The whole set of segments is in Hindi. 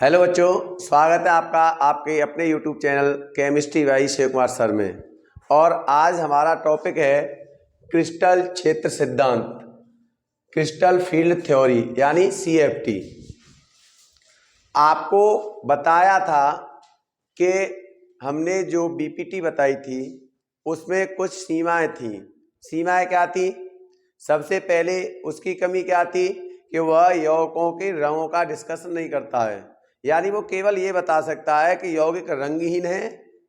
हेलो बच्चों, स्वागत है आपका आपके अपने YouTube channel chemistry by Shiv Kumar sir में। और आज हमारा टॉपिक है क्रिस्टल क्षेत्र सिद्धांत, क्रिस्टल फील्ड थ्योरी यानी CFT। आपको बताया था कि हमने जो BPT बताई थी उसमें कुछ सीमाएं थीं। सीमाएं क्या थी? सबसे पहले उसकी कमी क्या थी कि वह यौगिकों के रंगों का डिस्कशन नहीं करता है, यानी वो केवल ये बता सकता है कि यौगिक रंगहीन है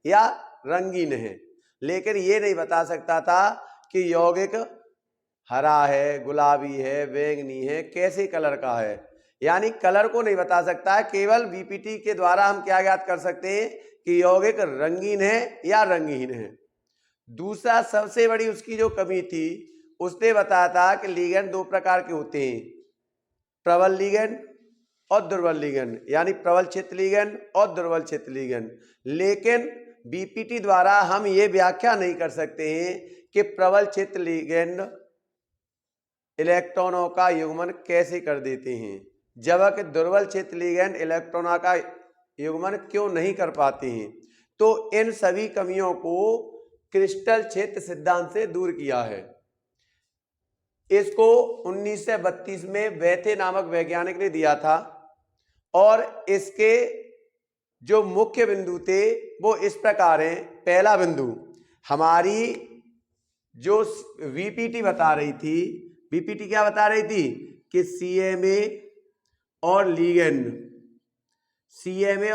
या रंगीन है, लेकिन ये नहीं बता सकता था कि यौगिक हरा है, गुलाबी है, बैंगनी है, कैसे कलर का है, यानी कलर को नहीं बता सकता है। केवल BPT के द्वारा हम क्या ज्ञात कर सकते हैं कि यौगिक रंगीन है या रंगहीन है। दूसरा सबसे बड़ी उसकी जो कमी थी, उसने बताया था कि लिगेंड दो प्रकार के होते हैं, प्रबल लिगेंड और दुर्बल लिगेंड, यानी प्रबल क्षेत्र लिगेंड और दुर्बल क्षेत्र लिगेंड। लेकिन BPT द्वारा हम ये व्याख्या नहीं कर सकते हैं कि प्रबल क्षेत्र लिगेंड इलेक्ट्रॉनों का युग्मन कैसे कर देते हैं, जबकि दुर्बल क्षेत्र लिगेंड इलेक्ट्रॉनों का युग्मन क्यों नहीं कर पाते हैं। तो इन सभी कमियों को क्रिस्टल क्षेत्र सिद्धांत से दूर किया है। इसको 1932 में बेथे नामक वैज्ञानिक ने दिया था और इसके जो मुख्य बिंदु थे वो इस प्रकार हैं। पहला बिंदु, हमारी जो BPT बता रही थी, BPT क्या बता रही थी कि CMA और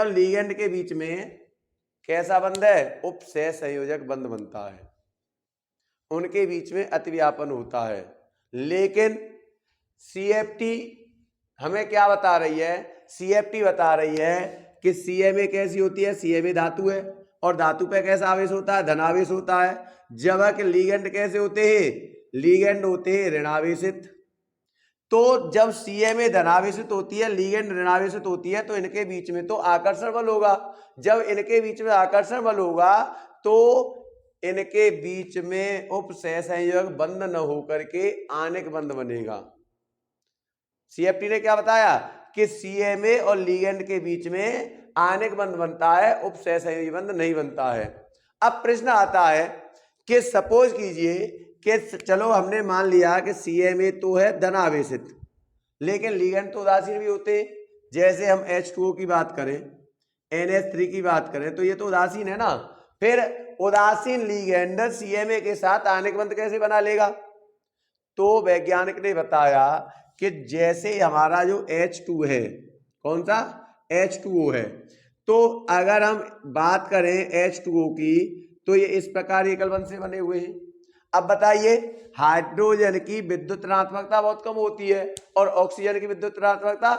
लीगेंड के बीच में कैसा बंध है? उपसह संयोजक बंध बनता है, उनके बीच में अतिव्यापन होता है। लेकिन CFT हमें क्या बता रही है? CFT बता रही है कि CMA कैसी होती है? CMA धातु है और धातु पे कैसा आवेश होता है? धनावेश होता है। जबकि लिगेंड कैसे होते हैं? लिगेंड होते हैं ऋणावेशित। तो जब CMA धनावेशित होती है, लिगेंड ऋणावेशित होती है, तो इनके बीच में तो आकर्षण बल होगा। जब इनके बीच में आकर्षण बल होगा तो इनके बीच में उपसह संयोजक बंध न होकर के आणिक बंध बनेगा। CFT ने क्या बताया कि CMA और लिगेंड के बीच में आणिक बंध बनता है, उपसह संयोजक बंध नहीं बनता है। अब प्रश्न आता है कि सपोज कीजिए कि चलो हमने मान लिया कि CMA तो है धनावेशित, लेकिन लिगेंड तो उदासीन भी होते हैं। जैसे हम H2O की बात करें, NH3 की बात करें, तो ये तो उदासीन है ना। फिर उदासीन लिगेंड CMA के साथ आणिक बंध कैसे बना लेगा? तो वैज्ञानिक ने बताया कि जैसे हमारा जो H2 है, कौन सा? H2O है। तो अगर हम बात करें H2O की, तो ये इस प्रकार एकल बंध से बने हुए हैं। अब बताइए, हाइड्रोजन की विद्युत ऋणात्मकता बहुत कम होती है और ऑक्सीजन की विद्युत ऋणात्मकता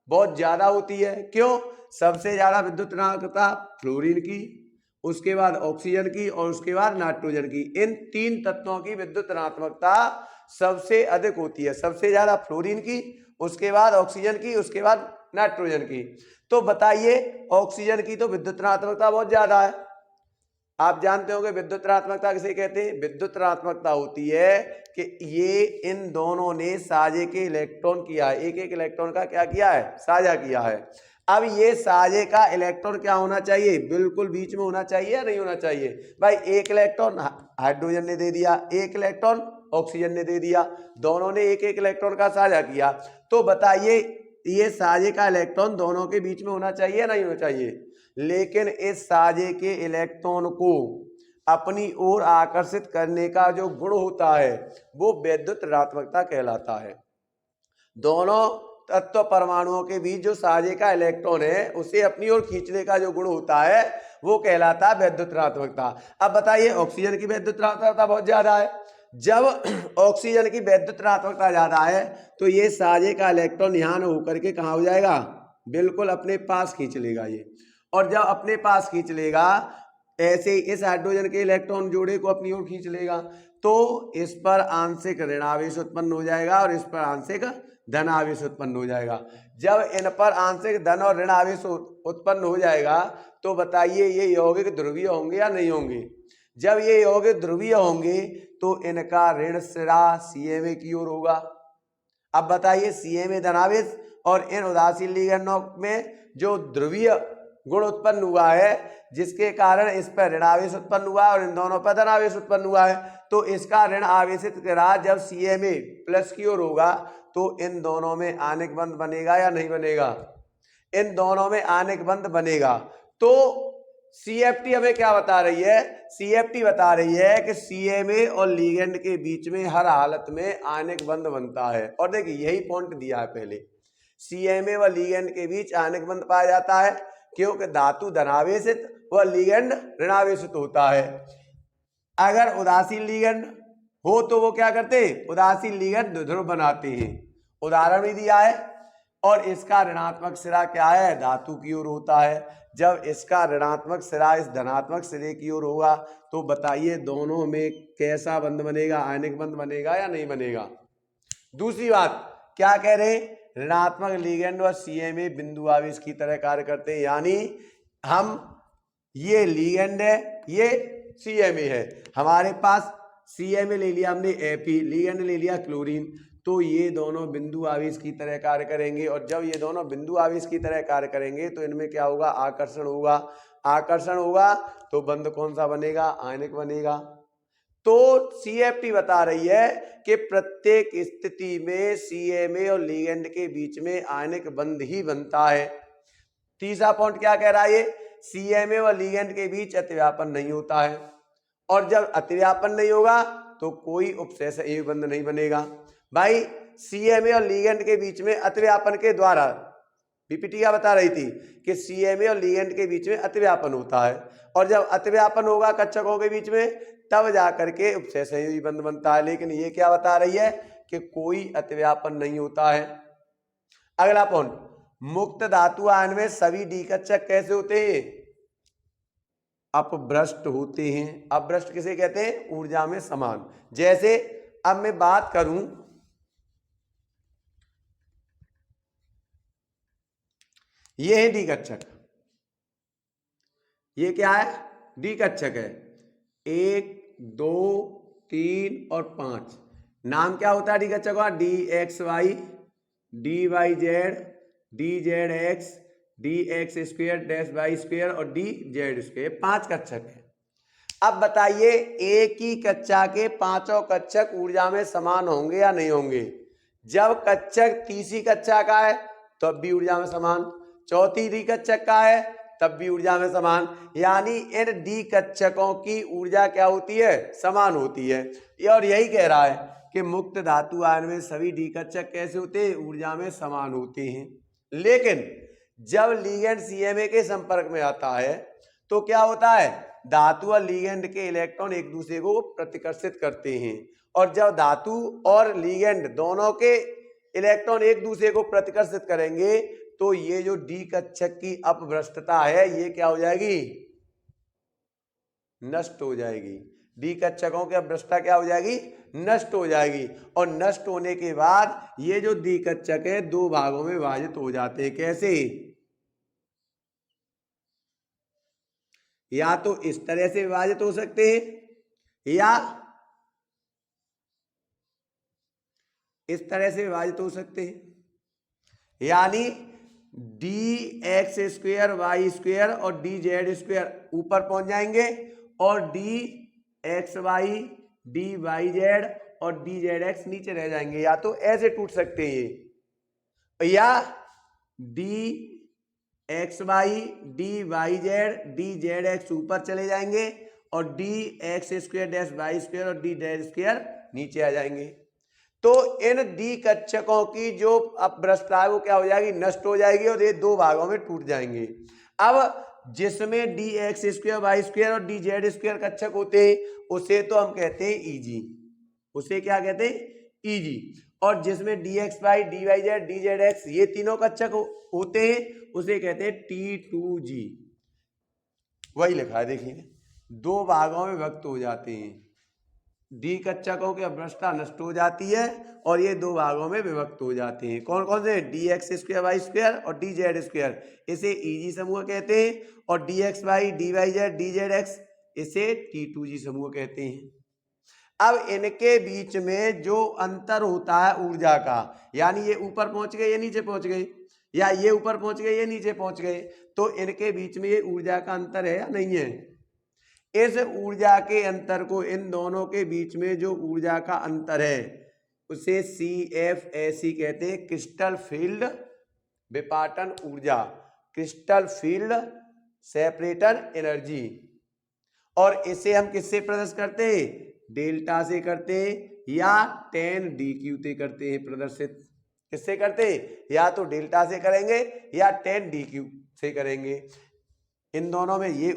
बहुत ज्यादा होती है। क्यों? सबसे ज्यादा विद्युत ऋणात्मकता फ्लोरीन की, उसके बाद ऑक्सीजन की और उसके बाद नाइट्रोजन की। इन तीन तत्वों की विद्युत ऋणात्मकता सबसे अधिक होती है, सबसे ज्यादा फ्लोरीन की, उसके बाद ऑक्सीजन की, उसके बाद नाइट्रोजन की। तो बताइए, ऑक्सीजन की तो विद्युत ऋणात्मकता बहुत ज्यादा है। आप जानते होंगे विद्युत ऋणात्मकता किसे कहते हैं? विद्युत ऋणात्मकता होती है कि ये इन दोनों ने साझे के इलेक्ट्रॉन किया है, एक एक इलेक्ट्रॉन का क्या किया है? साझा किया है। अब ये साझे का इलेक्ट्रॉन क्या होना चाहिए? बिल्कुल बीच में होना चाहिए या नहीं होना चाहिए? भाई एक इलेक्ट्रॉन हाइड्रोजन ने दे दिया, एक इलेक्ट्रॉन ऑक्सीजन ने दे दिया, दोनों ने एक एक इलेक्ट्रॉन का साझा किया। तो बताइए, ये साझे का इलेक्ट्रॉन दोनों के बीच में होना चाहिए या नहीं होना चाहिए? लेकिन इस साझे के इलेक्ट्रॉन को अपनी ओर आकर्षित करने का जो गुण होता है वो विद्युत ऋणात्मकता कहलाता है। दोनों तत्व परमाणुओं के बीच जो साझे का इलेक्ट्रॉन है उसे अपनी ओर खींचने का जो गुण होता है वो कहलाता है विद्युत ऋणात्मकता। अब बताइए, ऑक्सीजन की विद्युत ऋणात्मकता बहुत ज्यादा है। जब ऑक्सीजन की विद्युत ऋणात्मकता ज्यादा है तो ये साझे का इलेक्ट्रॉन यहां होकर के कहां हो जाएगा? बिल्कुल अपने पास खींच लेगा ये। और जब अपने पास खींच लेगा, ऐसे इस हाइड्रोजन के इलेक्ट्रॉन जोड़े को अपनी ओर खींच लेगा, तो इस पर आंशिक ऋणावेश उत्पन्न हो जाएगा और इस पर आंशिक धन आवेश उत्पन्न हो जाएगा। जब इन पर आंशिक धन और ऋण आवेश उत्पन्न हो जाएगा तो बताइए, ये यौगिक ध्रुवीय होंगे या नहीं होंगे? जब ये यौगिक ध्रुवीय होंगे तो इनका ऋण सिरा CMA की ओर होगा। अब बताइए, CMA धनावेश और इन उदासीन लिगेंडों में जो ध्रुवीय गुण उत्पन्न हुआ है जिसके कारण इस पर ऋण आवेश उत्पन्न हुआ है और इन दोनों पर धन आवेश उत्पन्न हुआ है, तो इसका ऋण आवेशित ग्राह जब CMA प्लस की ओर होगा तो इन दोनों में आणिक बंध बनेगा या नहीं बनेगा? इन दोनों में आणिक बंध बनेगा। तो CFT हमें क्या बता रही है? CFT बता रही है कि CMA और लिगेंड के बीच में हर हालत में आणिक बंध बनता है। और देखिए यही पॉइंट दिया है पहले, CMA व लिगेंड के बीच आणिक बंध पाया जाता है क्योंकि धातु धनावेशित व लिगेंड ऋणावेशित होता है। अगर उदासीन लिगेंड हो तो वो क्या करते हैं? उदासीन लिगेंड द्विध्रुव बनाते हैं। उदाहरण भी दिया है। और इसका ऋणात्मक सिरा क्या है? धातु की ओर होता है। जब इसका ऋणात्मक सिरा इस धनात्मक सिरे की ओर होगा तो बताइए दोनों में कैसा बंध बनेगा? आयनिक बंध बनेगा या नहीं बनेगा? दूसरी बात क्या कह रहे हैं? ऋणात्मक लिगेंड व CMA बिंदु आवेश की तरह कार्य करते हैं, यानी हम ये लिगेंड है, ये CMA है, हमारे पास CMA ले लिया हमने Fe, लिगेंड ले लिया क्लोरीन, तो ये दोनों बिंदु आवेश की तरह कार्य करेंगे। और जब ये दोनों बिंदु आवेश की तरह कार्य करेंगे तो इनमें क्या होगा? आकर्षण होगा। आकर्षण होगा तो बंध कौन सा बनेगा? आयनिक बनेगा। तो CFT बता रही है कि प्रत्येक स्थिति में CMA और लिगेंड के बीच में आयनिक बंध ही बनता है। तीसरा पॉइंट क्या कह रहा है? ये CMA और लिगेंड के बीच अतिव्यापन नहीं होता है, और जब अतिव्यापन नहीं होगा तो कोई उपसहसहयोगी बंध नहीं बनेगा। भाई CMA और लिगेंड के बीच में अतिव्यापन के द्वारा PPT क्या बता रही थी कि CMA और लिगेंड के बीच में अतिव्यापन होता है, और जब अतिव्यापन होगा कक्षकों के बीच में तब जाकर के उपसहसहयोगी बंध बनता है। लेकिन ये क्या बता रही है कि कोई अतिव्यापन नहीं होता है। अगला पॉइंट, मुक्त धातु आयन में सभी डी कक्षक कैसे होते हैं? अपभ्रष्ट होते हैं। अपभ्रष्ट किसे कहते हैं? ऊर्जा में समान। जैसे अब मैं बात करूं, ये है डी कक्षक, ये क्या है? डी कक्षक है। 1 2 3 और 5 नाम क्या होता है डी कक्षक का? DXY, DYZ, DZX, DX square dash y square और DZ स्क्वायर, 5 कक्षक है। अब बताइए एक ही कक्षा के पांचों कक्षक ऊर्जा में समान होंगे या नहीं होंगे? जब कक्षक तीसरी कक्षा का है तब भी ऊर्जा में समान, चौथी डी कक्षक का है तब भी ऊर्जा में समान, यानी इन डी कक्षकों की ऊर्जा क्या होती है? समान होती है। और यही कह रहा है कि मुक्त धातु आयन में सभी डी कक्षक कैसे होते हैं? ऊर्जा में समान होते हैं। लेकिन जब लिगेंड CMA के संपर्क में आता है तो क्या होता है? धातु और लिगेंड के इलेक्ट्रॉन एक दूसरे को प्रतिकर्षित करते हैं, और जब धातु और लिगेंड दोनों के इलेक्ट्रॉन एक दूसरे को प्रतिकर्षित करेंगे तो ये जो डी कक्षक की अपभ्रष्टता है ये क्या हो जाएगी? नष्ट हो जाएगी। डी कक्षकों की अपभ्रष्टता क्या हो जाएगी? नष्ट हो जाएगी। और नष्ट होने के बाद ये जो डी कक्षक है 2 भागों में विभाजित हो जाते हैं। कैसे? या तो इस तरह से विभाजित हो सकते हैं या इस तरह से विभाजित हो सकते हैं, यानी DX स्क्वायर वाई स्क्वायर और DZ स्क्वायर ऊपर पहुंच जाएंगे और DXY, DYZ और DZX नीचे रह जाएंगे। या तो ऐसे टूट सकते हैं या DXY, DYZ, DZX ऊपर चले जाएंगे और DX square dash y square और DZ स्क्वायर नीचे आ जाएंगे। तो इन डी कक्षकों की जो अपभ्रष्टता है वो क्या हो जाएगी? नष्ट हो जाएगी और ये 2 भागों में टूट जाएंगे। अब जिसमें DX स्क्वायर वाई स्क्वायर और DZ स्क्वायर कक्षक होते हैं उसे तो हम कहते हैं EG, उसे क्या कहते हैं? EG। और जिसमें DXY, DYZ, DZX ये तीनों कक्षक होते हैं उसे कहते हैं T2G। वही लिखा है, देखिए 2 भागों में विभक्त हो जाते हैं। डी कक्षकों की अपभ्रष्टता नष्ट हो जाती है और ये 2 भागों में विभक्त हो जाते हैं। कौन कौन से? DX स्क्वायर वाई स्क्वायर और DZ स्क्वायर, इसे EG समूह कहते हैं, और DXY, DYZ, DZX इसे T2G समूह कहते हैं। अब इनके बीच में जो अंतर होता है ऊर्जा का, यानी ये ऊपर पहुंच गए या नीचे पहुंच गए? या ये ऊपर पहुंच गए ये नीचे पहुंच गए, तो इनके बीच में ये ऊर्जा का अंतर है या नहीं है? इस ऊर्जा के अंतर को, इन दोनों के बीच में जो ऊर्जा का अंतर है उसे CFSE कहते हैं, क्रिस्टल फील्ड विपाटन ऊर्जा, क्रिस्टल फील्ड सेपरेटर एनर्जी। और इसे हम किससे प्रदर्शित करते हैं? डेल्टा से करते हैं या 10dq से करते हैं प्रदर्शित। किससे करते हैं? या तो डेल्टा से करेंगे या 10dq से करेंगे। इन दोनों में ये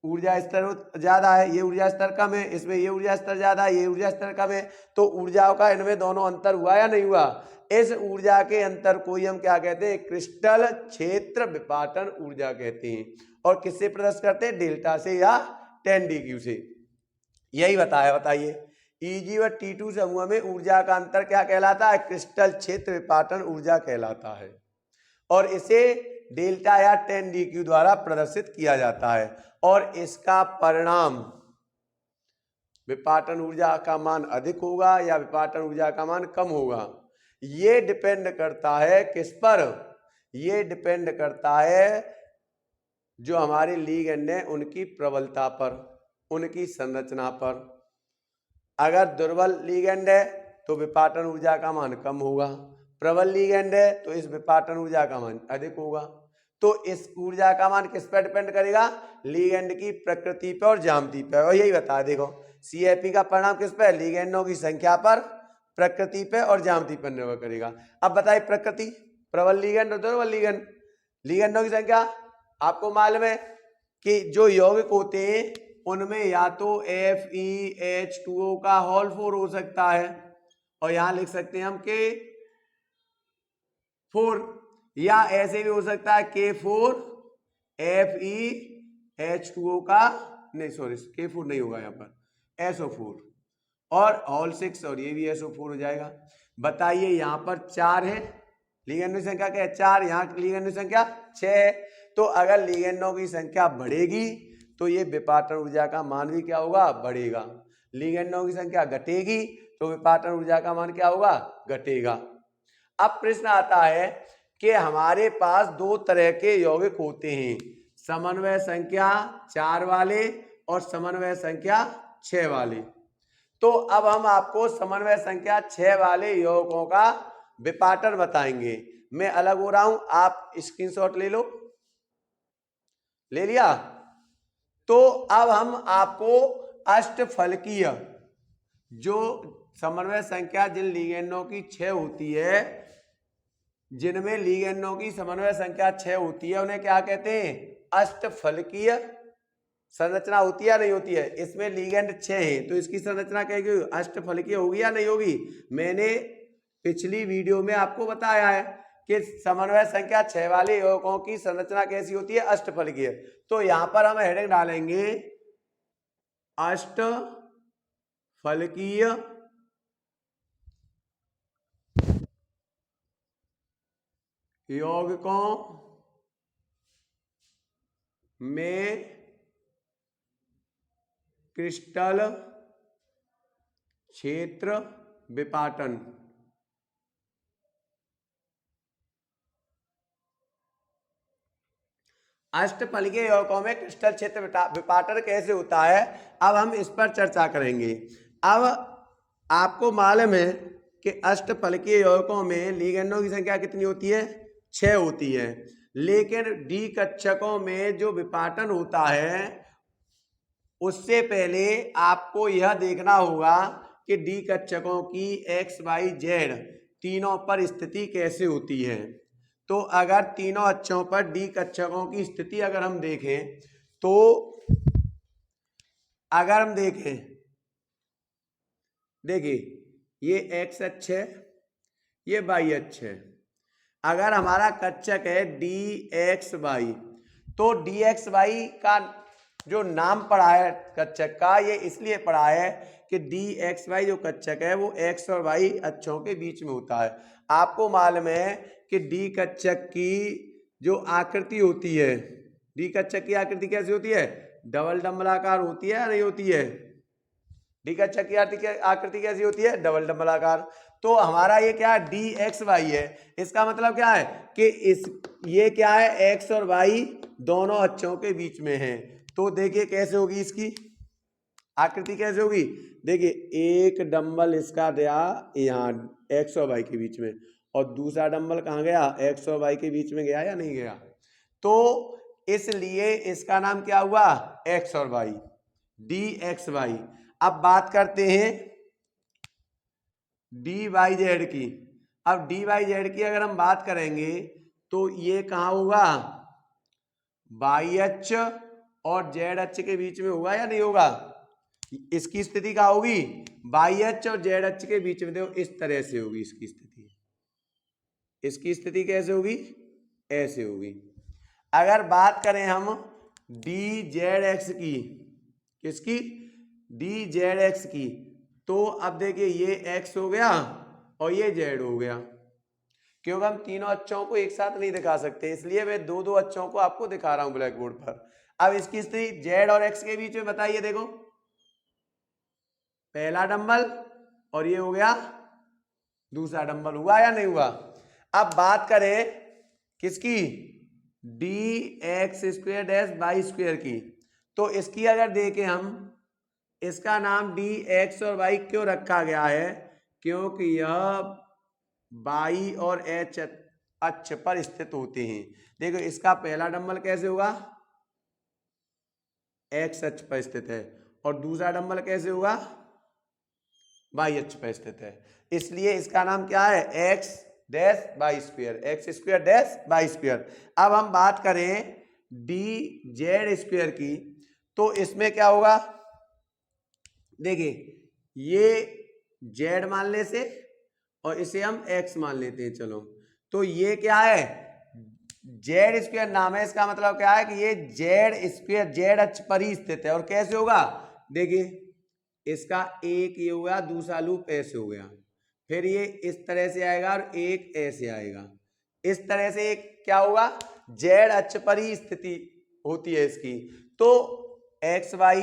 ऊर्जा स्तर ज्यादा है, ये ऊर्जा स्तर कम है, इसमें ये ऊर्जा स्तर ज्यादा है, ये ऊर्जा स्तर कम है, तो ऊर्जाओं का इनमें दोनों अंतर हुआ या नहीं हुआ? इस ऊर्जा के अंतर को ही हम क्या कहते हैं? क्रिस्टल क्षेत्र विपाटन ऊर्जा कहते हैं। और किससे प्रदर्शित करते हैं? डेल्टा से या 10dq से। यही बताया, बताइए। Eg व T2 समूह में ऊर्जा का अंतर क्या कहलाता है? क्रिस्टल क्षेत्र विपाटन ऊर्जा कहलाता है। और इसे डेल्टा या 10dq द्वारा प्रदर्शित किया जाता है। और इसका परिणाम विपाटन ऊर्जा का मान अधिक होगा या विपाटन ऊर्जा का मान कम होगा, ये डिपेंड करता है किस पर? ये डिपेंड करता है जो हमारे लिगेंड है उनकी प्रबलता पर, उनकी संरचना पर। अगर दुर्बल लिगेंड है तो विपाटन ऊर्जा का मान कम होगा, प्रबल लिगेंड है तो इस विपाटन ऊर्जा का मान अधिक होगा। तो इस ऊर्जा का मान किस पर डिपेंड करेगा? लिगेंड की प्रकृति पर और ज्यामिति पर। और यही बता, देखो CFE का परिणाम किस पर? लिगेंडों की संख्या पर, प्रकृति पे और ज्यामिति पर निर्भर करेगा। अब बताइए प्रकृति, प्रबल लिगेंड और दुर्बल लिगेंड, लिगेंडों की संख्या आपको मालूम है कि जो यौगिक होते हैं उनमें या तो FeH2O का होल 4 हो सकता है, और यहां लिख सकते हैं हम K4, या ऐसे भी हो सकता है K4 FeH2O का, नहीं सॉरी K4 नहीं होगा यहाँ पर, SO4 और होल 6, और ये भी SO4 हो जाएगा। बताइए यहाँ पर 4 है, लिगेंडों की संख्या क्या है? 4। यहाँ लिगेंडों की संख्या 6 है। तो अगर लिगेंडों की संख्या बढ़ेगी तो ये विपाटन ऊर्जा का मान भी क्या होगा? बढ़ेगा। लिगेंडों की संख्या घटेगी तो विपाटन ऊर्जा का मान क्या होगा? घटेगा। अब प्रश्न आता है कि हमारे पास दो तरह के यौगिक होते हैं, समन्वय संख्या 4 वाले और समन्वय संख्या 6 वाले। तो अब हम आपको समन्वय संख्या 6 वाले यौगिकों का विपाटन बताएंगे। मैं अलग हो रहा हूं, आप स्क्रीनशॉट ले लो। ले लिया? तो अब हम आपको अष्टफलकीय, जो समन्वय संख्या जिन लिगेंडों की 6 होती है, जिनमें लिगेंडों की समन्वय संख्या 6 होती है, उन्हें क्या कहते हैं? अष्टफलकीय संरचना होती है या नहीं होती है? इसमें लिगेंड 6 है तो इसकी संरचना क्या होगी? अष्टफलकीय होगी या नहीं होगी? मैंने पिछली वीडियो में आपको बताया है कि समन्वय संख्या 6 वाले यौगिकों की संरचना कैसी होती है? अष्टफलकीय। तो यहां पर हम हेडिंग डालेंगे अष्टफलकीय यौगिकों में क्रिस्टल क्षेत्र विपाटन। अष्टफलकीय यौगिकों में क्रिस्टल क्षेत्र विपाटन कैसे होता है, अब हम इस पर चर्चा करेंगे। अब आपको मालूम है कि अष्टफलकीय यौगिकों में लिगेंडों की संख्या कितनी होती है? 6 होती है। लेकिन डी कक्षकों में जो विपाटन होता है उससे पहले आपको यह देखना होगा कि डी कक्षकों की XYZ तीनों पर स्थिति कैसे होती है। तो अगर तीनों अक्षों पर डी कक्षकों की स्थिति अगर हम देखें, तो अगर हम देखें, देखिए ये X अक्ष है, ये Y अक्ष है। अगर हमारा कक्षक है DXY, तो DXY का जो नाम पड़ा है कक्षक का, ये इसलिए पड़ा है कि DXY जो कक्षक है वो X और Y अक्षों के बीच में होता है। आपको मालूम है कि डी कक्षक की जो आकृति होती है, डी कक्षक की आकृति कैसी होती है? डबल डंबलाकार होती है या नहीं होती है? डी कच्छा की आकृति कैसी होती है? डबल डंबलाकार। तो हमारा ये क्या है? डी एक्स वाई है। इसका मतलब क्या है कि ये क्या है? एक्स और वाई दोनों अक्षों के बीच में है। तो देखिए कैसे होगी इसकी आकृति, कैसे होगी? देखिए एक डंबल इसका गया यहाँ एक्स और वाई के बीच में, और दूसरा डंबल कहाँ गया? एक्स और वाई के बीच में गया या नहीं गया? तो इसलिए इसका नाम क्या हुआ? एक्स और वाई, डी एक्स वाई। अब बात करते हैं डी वाई जेड की। अब डी वाई जेड की अगर हम बात करेंगे तो ये कहाँ होगा? वाई अक्ष और जेड अक्ष के बीच में होगा या नहीं होगा? इसकी स्थिति क्या होगी? वाई अक्ष और जेड अक्ष के बीच में। देखो इस तरह से होगी इसकी स्थिति। इसकी स्थिति कैसे होगी? ऐसे होगी। अगर बात करें हम डी जेड एक्स की, किसकी? डी जेड एक्स की, तो अब देखिए ये एक्स हो गया और ये जेड हो गया, क्योंकि हम तीनों अक्षों को एक साथ नहीं दिखा सकते, इसलिए मैं दो दो अक्षों को आपको दिखा रहा हूं ब्लैक बोर्ड पर। अब इसकी स्थिति जेड और एक्स के बीच में बताइए। देखो पहला डंबल और ये हो गया दूसरा डंबल, हुआ या नहीं हुआ? अब बात करें किसकी? D x square dash y square की, तो इसकी अगर देखें हम, इसका नाम डी एक्स और वाई क्यों रखा गया है? क्योंकि यह वाई और एच अक्ष पर स्थित होते हैं। देखो इसका पहला डंबल कैसे होगा? एक्स अक्ष पर स्थित है, और दूसरा डंबल कैसे होगा? वाई अक्ष पर स्थित है, इसलिए इसका नाम क्या है? X dash y square, x square dash y square. अब हम बात करें डी जेड स्क्वेयर की, तो इसमें क्या होगा? देखिए ये जेड मान ले से और इसे हम एक्स मान लेते हैं, चलो। तो ये क्या है? जेड स्क्वेयर नाम है, इसका मतलब क्या है कि ये जेड स्क्वेयर जेड अक्ष पर ही स्थित है। और कैसे होगा? देखिए इसका एक ये हो गया, दूसरा लूप ऐसे हो गया, फिर ये इस तरह से आएगा और एक ऐसे आएगा। इस तरह से एक क्या होगा? जेड अक्ष पर ही स्थिति होती है इसकी। तो एक्स वाई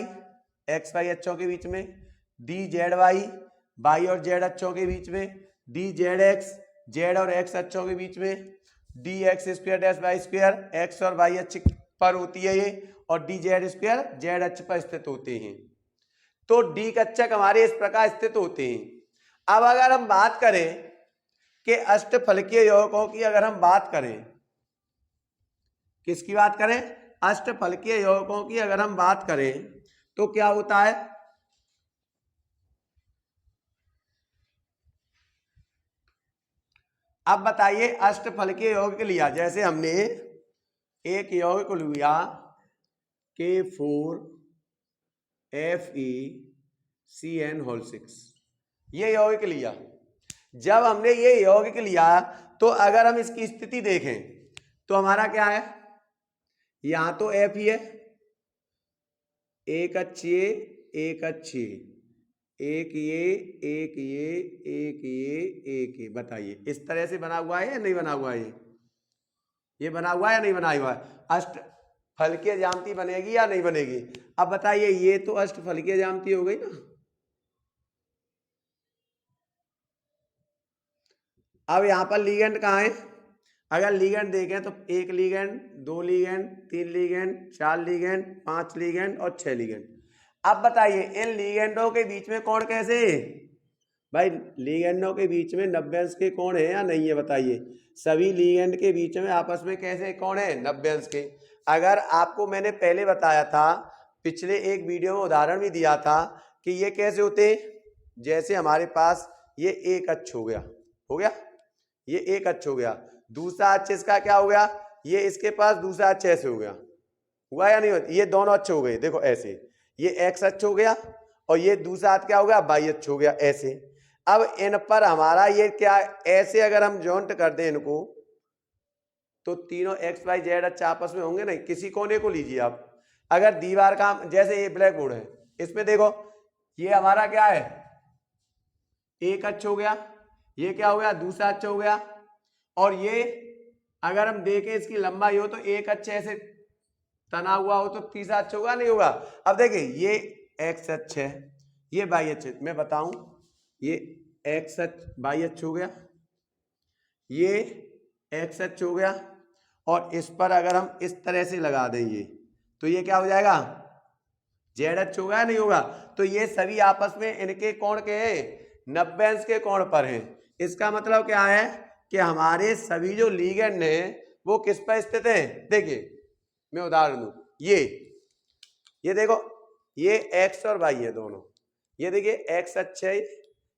अक्षों के बीच में, डी जेड वाई और जेड अक्षों के बीच में, डी जेड एक्स जेड और एक्स अक्षों के बीच में, d x square dash y square x और वाई अक्ष पर होती है ये, और डी जेड स्क्वायर जेड अक्ष पर स्थित होते हैं। तो डी कक्षक हमारे इस प्रकार स्थित होते हैं। अब अगर हम बात करें कि अष्टफलकीय यौगिकों की, अगर हम बात करें, किसकी बात करें? अष्टफलकीय यौगिकों की अगर हम बात करें तो क्या होता है? अब बताइए अष्टफलकीय यौगिक लिया, जैसे हमने एक यौगिक लिया K4 FeCN6, ये यौगिक लिया। जब हमने ये यौगिक लिया तो अगर हम इसकी स्थिति देखें तो हमारा क्या है? यहां तो F ही है, एक अच्छी एक अच्छी, एक ये एक ये एक ये एक ये। बताइए इस तरह से बना हुआ है या नहीं बना हुआ है? ये बना हुआ है या नहीं बना हुआ है? अष्टफलकीय ज्यामिति बनेगी या नहीं बनेगी? अब बताइए ये तो अष्टफलकीय ज्यामिति हो गई ना। अब यहां पर लिगेंड कहाँ है? अगर लिगेंड देखें तो एक लिगेंड, दो लिगेंड, तीन लिगेंड, चार लिगेंड, पांच लिगेंड और 6 लिगेंड। अब बताइए इन लिगेंडों के बीच में कोण कैसे है? भाई लिगेंडों के बीच में 90 अंश के कोण है या नहीं है? बताइए सभी लिगेंड के बीच में आपस में कैसे कोण है? 90 अंश के। अगर आपको मैंने पहले बताया था, पिछले एक वीडियो में उदाहरण भी दिया था कि ये कैसे होते हैं। जैसे हमारे पास ये एक अक्ष हो गया, ये एक अक्ष हो गया, दूसरा अक्ष इसका क्या हो गया? ये इसके पास दूसरा अक्ष ऐसे हो गया, हुआ या नहीं हुआ? ये दोनों अक्ष हो गए, देखो ऐसे, ये एक्स अक्ष हो गया और ये दूसरा अक्ष क्या हो गया? वाई अक्ष हो गया, ऐसे। अब इन पर हमारा ये क्या, ऐसे अगर हम जॉइंट कर दें इनको तो तीनों एक्स वाई जेड अक्ष आपस में होंगे नहीं। किसी कोने को लीजिए आप, अगर दीवार का, जैसे ये ब्लैक बोर्ड है, इसमें देखो ये हमारा क्या है? एक अक्ष हो गया, ये क्या हो गया? दूसरा अक्ष हो गया, और ये अगर हम देखें इसकी लंबाई हो तो एक अक्ष ऐसे तना हुआ हो तो तीसरा अक्ष होगा नहीं होगा? अब देखिए ये एक्स अक्ष है, ये बाई एच, मैं बताऊं, ये एक्स एच बाई एच हो गया, ये एक्स एच हो गया, और इस पर अगर हम इस तरह से लगा देंगे तो ये क्या हो जाएगा, जेड एच होगा या नहीं होगा। तो ये सभी आपस में इनके कोण के हैं, 90 अंश के कोण पर हैं। इसका मतलब क्या है कि हमारे सभी जो लिगेंड हैं वो किस पर स्थित है। देखिए मैं उदाहरण दूं, ये देखो, ये एक्स और वाई है दोनों, ये देखिए एक्स अच्छा है,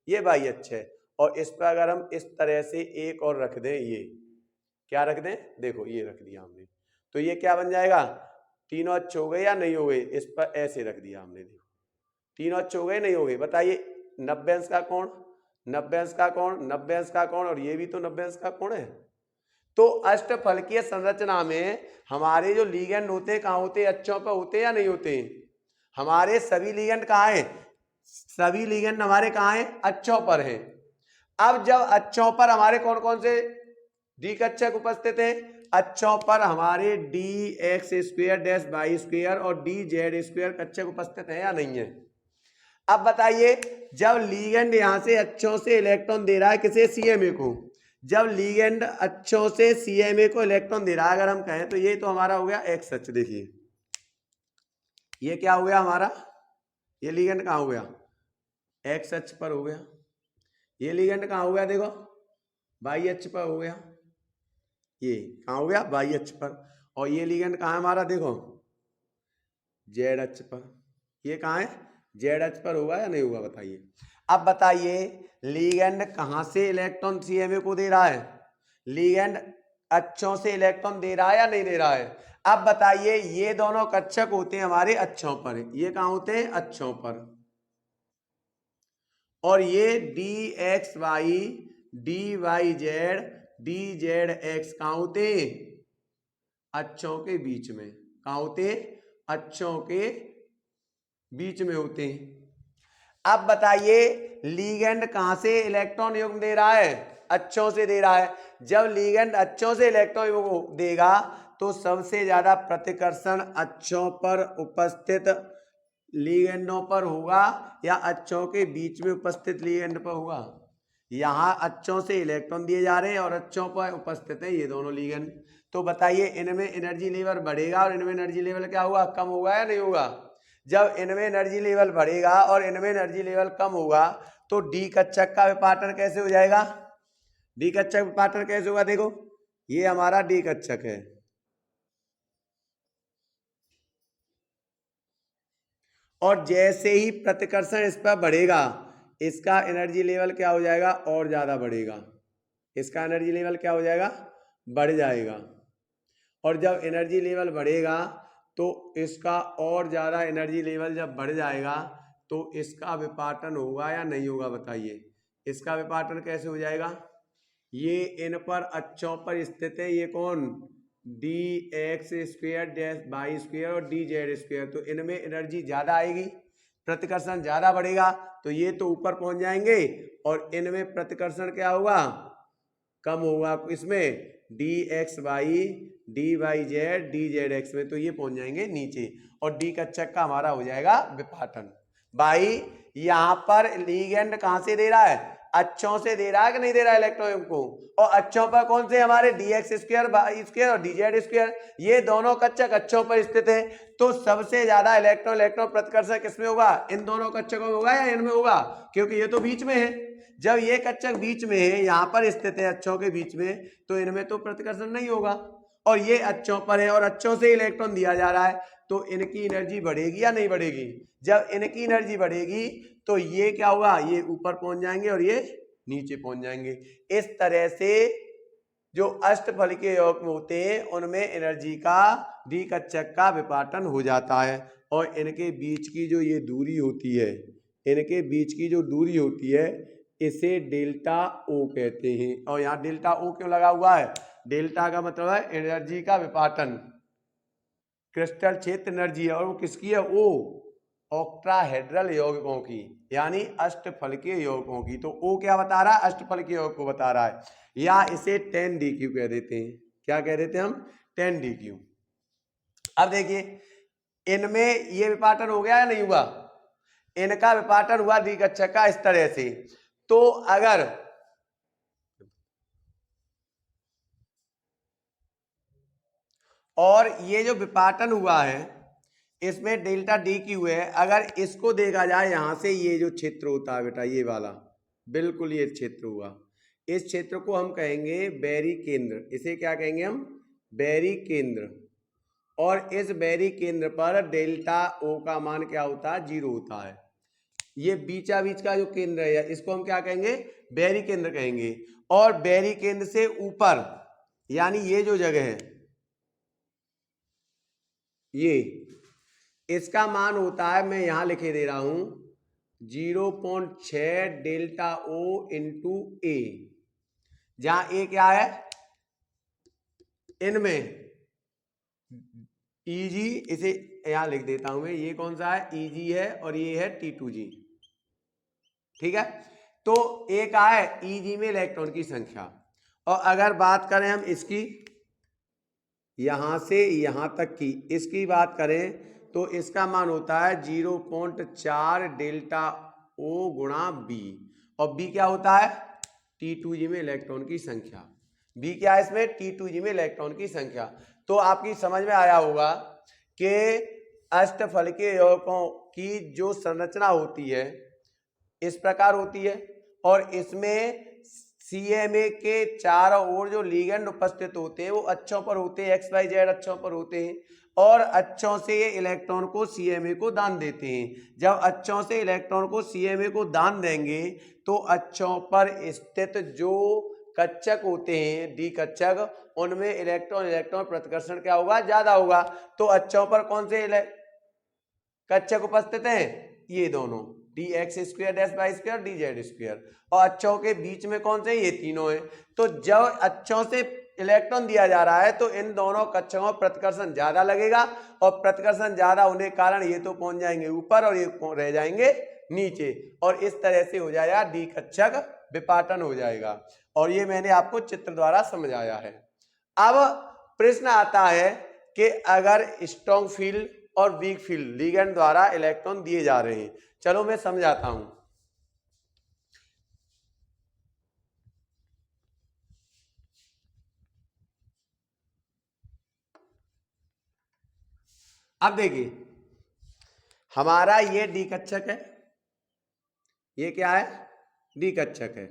ये वाई अच्छा है, और इस पर अगर हम इस तरह से एक और रख दें, ये क्या रख दें, देखो ये रख दिया हमने, तो ये क्या बन जाएगा, तीनों अच्छे हो गए या नहीं हो गए। इस पर ऐसे रख दिया हमने, देखो तीनों अच्छे हो गए नहीं हो गए, बताइए 90 अंश का कोण, 90 अंश का कोण, 90 अंश का कोण, और ये भी तो 90 अंश का कोण है। तो अष्टफलकीय संरचना में हमारे जो लिगेंड होते हैं कहाँ होते हैं, अच्छों पर होते हैं या नहीं होते हैं। हमारे सभी लिगेंड कहाँ है, सभी लिगेंड हमारे कहाँ है, अच्छों पर है। अब जब अच्छों पर हमारे कौन कौन से डी कक्षक उपस्थित है, अच्छों पर हमारे d x square dash y square और डी जेड स्क्वेयर कक्षक उपस्थित है या नहीं है। अब बताइए, जब लिगेंड यहां से अच्छों से इलेक्ट्रॉन दे रहा है किसे, सीएमए को, जब लिगेंड अच्छों से सीएमए को इलेक्ट्रॉन दे रहा है, अगर हम कहें तो ये तो हमारा हो गया एक्स अक्ष, देखिए ये क्या हो गया हमारा, ये लिगेंड कहां हो गया, एक्स अक्ष पर हो गया, ये लिगेंड कहां हो गया, देखो वाई अक्ष पर हो गया, ये कहां हो गया, वाई अक्ष पर, और ये लिगेंड कहां है हमारा, देखो जेड अक्ष पर, ये कहां है, जेड अक्ष पर होगा या नहीं होगा, बताइए। अब बताइए लिगेंड कहां से इलेक्ट्रॉन सीएमए को दे रहा है, लिगेंड अच्छों से इलेक्ट्रॉन दे रहा है या नहीं दे रहा है। अब बताइए, ये दोनों कक्षक होते हैं हमारे अच्छों पर, ये कहां होते हैं, अच्छों पर, और ये d x y d y z d z x कहां होते हैं, अच्छों के बीच में, कहां होते हैं, अच्छों के बीच में होते हैं। अब बताइए लिगेंड कहां से इलेक्ट्रॉन युग्म दे रहा है, अच्छों से दे रहा है। जब लिगेंड अच्छों से इलेक्ट्रॉन युग्म देगा तो सबसे ज्यादा प्रतिकर्षण अच्छों पर उपस्थित लिगेंडों पर होगा या अच्छों के बीच में उपस्थित लिगेंड पर होगा। यहां अच्छों से इलेक्ट्रॉन दिए जा रहे हैं और अच्छों पर उपस्थित है ये दोनों लिगेंड। तो बताइए इनमें एनर्जी लेवल बढ़ेगा और इनमें एनर्जी लेवल क्या होगा, कम होगा या नहीं होगा। जब इनमें एनर्जी लेवल बढ़ेगा और इनमें एनर्जी लेवल कम होगा तो डी कक्षक का विपाटन कैसे हो जाएगा, डी कक्षक विपाटन कैसे होगा, देखो ये हमारा डी कक्षक है, और जैसे ही प्रतिकर्षण इस पर बढ़ेगा इसका एनर्जी लेवल क्या हो जाएगा, और ज्यादा बढ़ेगा, इसका एनर्जी लेवल क्या हो जाएगा, बढ़ जाएगा, और जब एनर्जी लेवल बढ़ेगा तो इसका और ज्यादा एनर्जी लेवल जब बढ़ जाएगा तो इसका विपाटन होगा या नहीं होगा, बताइए इसका विपाटन कैसे हो जाएगा। ये इन पर अच्छों पर स्थित है, ये कौन, d x square dash y square और डी जेड स्क्वेयर, तो इनमें एनर्जी ज्यादा आएगी, प्रतिकर्षण ज्यादा बढ़ेगा, तो ये तो ऊपर पहुंच जाएंगे, और इनमें प्रतिकर्षण क्या होगा, कम होगा, इसमें d x y d y z d z x में, तो ये पहुंच जाएंगे नीचे, और डी कक्षक का हमारा हो जाएगा विपाटन। भाई यहां पर लिगेंड कहां से दे रहा है, अच्छों से दे रहा है कि नहीं दे रहा है इलेक्ट्रॉन को, और अच्छों पर कौन से हमारे d x square y square और डी जेड स्क्वायर, ये दोनों कक्षक अच्छों पर स्थित है। तो सबसे ज्यादा इलेक्ट्रॉन इलेक्ट्रॉन प्रतिकर्षण किसमें होगा, इन दोनों कक्षकों में होगा या इनमें होगा, क्योंकि ये तो बीच में है। जब ये कक्षक बीच में है, यहां पर स्थित है अच्छों के बीच में, तो इनमें तो प्रतिकर्षण नहीं होगा, और ये अच्छों पर है और अच्छों से इलेक्ट्रॉन दिया जा रहा है, तो इनकी एनर्जी बढ़ेगी या नहीं बढ़ेगी। जब इनकी एनर्जी बढ़ेगी तो ये क्या होगा, ये ऊपर पहुंच जाएंगे और ये नीचे पहुंच जाएंगे। इस तरह से जो अष्टफलकीय यौगिक होते हैं उनमें एनर्जी का डी कक्षक का विपाटन हो जाता है, और इनके बीच की जो ये दूरी होती है, इनके बीच की जो दूरी होती है इसे डेल्टा ओ कहते हैं। और यहाँ डेल्टा ओ क्यों लगा हुआ है, डेल्टा का मतलब है एनर्जी का विपाटन, क्रिस्टल क्षेत्र एनर्जी है, और वो किसकी है, ओ ऑक्टाहेड्रल यौगिकों की, यानी अष्टफलकीय यौगिकों की। तो ओ क्या बता रहा है, अष्टफलकीय यौगिक को बता रहा है, या इसे 10 DQ कह देते हैं। क्या कह देते हैं हम, 10 DQ। अब देखिए इनमें ये विपाटन हो गया या नहीं हुआ, इनका विपाटन हुआ द्विकक्षक का इस तरह से। तो अगर और ये जो विपाटन हुआ है इसमें डेल्टा डी क्यू है, अगर इसको देखा जाए यहां से, ये जो क्षेत्र होता है बेटा ये वाला, बिल्कुल ये क्षेत्र हुआ, इस क्षेत्र को हम कहेंगे बैरी केंद्र। इसे क्या कहेंगे हम? बैरी केंद्र। और इस बैरी केंद्र पर डेल्टा ओ का मान क्या होता है? 0 होता है। ये बीचा बीच का जो केंद्र है इसको हम क्या कहेंगे? बैरी केंद्र कहेंगे। और बैरी केंद्र से ऊपर यानी ये जो जगह है ये, इसका मान होता है, मैं यहां लिखे दे रहा हूं, 0.6 डेल्टा ओ इंटू ए, जहां ए क्या है इनमें Eg, इसे यहां लिख देता हूं मैं, ये कौन सा है? Eg है और ये है T2G। ठीक है, तो एक है Eg में इलेक्ट्रॉन की संख्या। और अगर बात करें हम इसकी, यहां से यहां तक की इसकी बात करें तो इसका मान होता है 0.4 डेल्टा ओ गुणा बी। और बी क्या होता है? T2G में इलेक्ट्रॉन की संख्या। बी क्या है इसमें? T2G में इलेक्ट्रॉन की संख्या। तो आपकी समझ में आया होगा कि अष्टफलकीय यौगिकों की जो संरचना होती है इस प्रकार होती है, और इसमें CMA के चारों ओर जो लिगेंड उपस्थित होते हैं वो अक्षों पर होते हैं, XYZ अक्षों पर होते हैं, और अक्षों से ये इलेक्ट्रॉन को CMA को दान देते हैं। जब अक्षों से इलेक्ट्रॉन को CMA को दान देंगे तो अक्षों पर स्थित जो कक्षक होते हैं डी कक्षक, उनमें इलेक्ट्रॉन इलेक्ट्रॉन प्रतिकर्षण क्या होगा? ज्यादा होगा। तो अक्षों पर कौन से कक्षक उपस्थित हैं? ये दोनों, dx² -y² dz²। और अक्षों के बीच में कौन से? ये तीनों हैं। तो जब अक्षों से इलेक्ट्रॉन दिया जा रहा है तो इन दोनों कक्षकों में प्रतिकर्षण ज्यादा लगेगा, और प्रतिकर्षण ज्यादा होने के कारण ये तो पहुंच जाएंगे ऊपर और ये रह जाएंगे नीचे, और इस तरह से हो जाएगा डी कक्षक विपाटन हो जाएगा। और ये मैंने आपको चित्र द्वारा समझाया है। अब प्रश्न आता है कि अगर स्ट्रॉन्ग फील्ड और वीक फील्ड लिगेंड द्वारा इलेक्ट्रॉन दिए जा रहे हैं, चलो मैं समझाता हूं। अब देखिए, हमारा ये डी कक्षक है, ये क्या है? डी कक्षक है,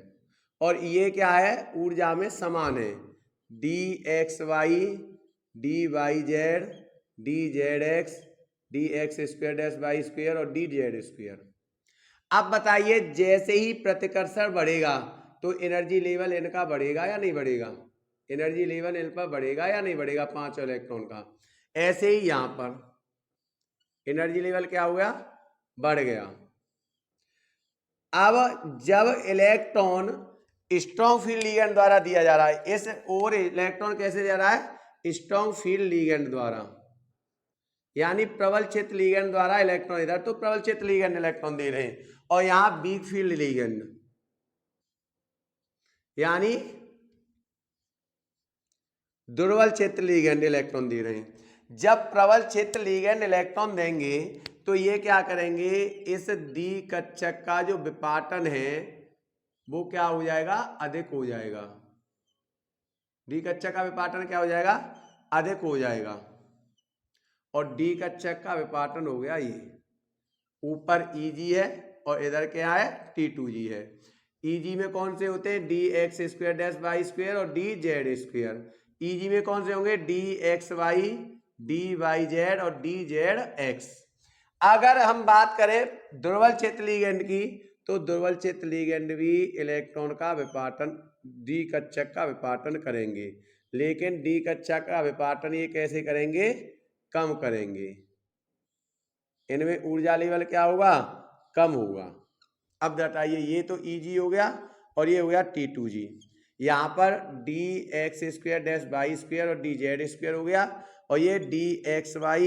और ये क्या है? ऊर्जा में समान है, dxy dy/z dzx dx² और dz²। अब बताइए, जैसे ही प्रतिकर्षण बढ़ेगा तो एनर्जी लेवल इनका बढ़ेगा या नहीं बढ़ेगा? एनर्जी लेवल इन पर बढ़ेगा या नहीं बढ़ेगा? 5 इलेक्ट्रॉन का। ऐसे ही यहां पर एनर्जी लेवल क्या हो गया? बढ़ गया। अब जब इलेक्ट्रॉन स्ट्रॉन्ग फील्ड लिगेंड द्वारा दिया जा रहा है, इस और इलेक्ट्रॉन कैसे दिया जा रहा है? स्ट्रॉन्ग फील्ड लिगेंड द्वारा, यानी प्रबल क्षेत्र लिगेंड द्वारा इलेक्ट्रॉन इधर, तो प्रबल क्षेत्र लिगेंड इलेक्ट्रॉन दे रहे हैं, और यहां वीक फील्ड लिगेंड यानी दुर्बल क्षेत्र लिगेंड इलेक्ट्रॉन दे रहे हैं। जब प्रबल क्षेत्र लिगेंड इलेक्ट्रॉन देंगे तो ये क्या करेंगे? इस डी कक्षक का जो विपाटन है वो क्या हो जाएगा? अधिक हो जाएगा। डी कक्षक का विपाटन क्या हो जाएगा? अधिक हो जाएगा। और डी कक्षक का विपाटन हो गया ये, ऊपर Eg है और इधर क्या है? T2G है। Eg में कौन से होते हैं? dx² y² और dz²। Eg में कौन से होंगे? dxy dyz और dzx। अगर हम बात करें दुर्बल क्षेत्र लिगेंड की, तो दुर्बल क्षेत्र लिगेंड भी इलेक्ट्रॉन का विपाटन, डी कक्षक का विपाटन करेंगे, लेकिन डी कक्षक का विपाटन ये कैसे करेंगे? कम करेंगे। इनमें ऊर्जा लेवल क्या होगा? कम होगा। अब बताइए, ये तो Eg हो गया और ये हो गया T2G। यहाँ पर dx² y² और dz² हो गया, और ये dxy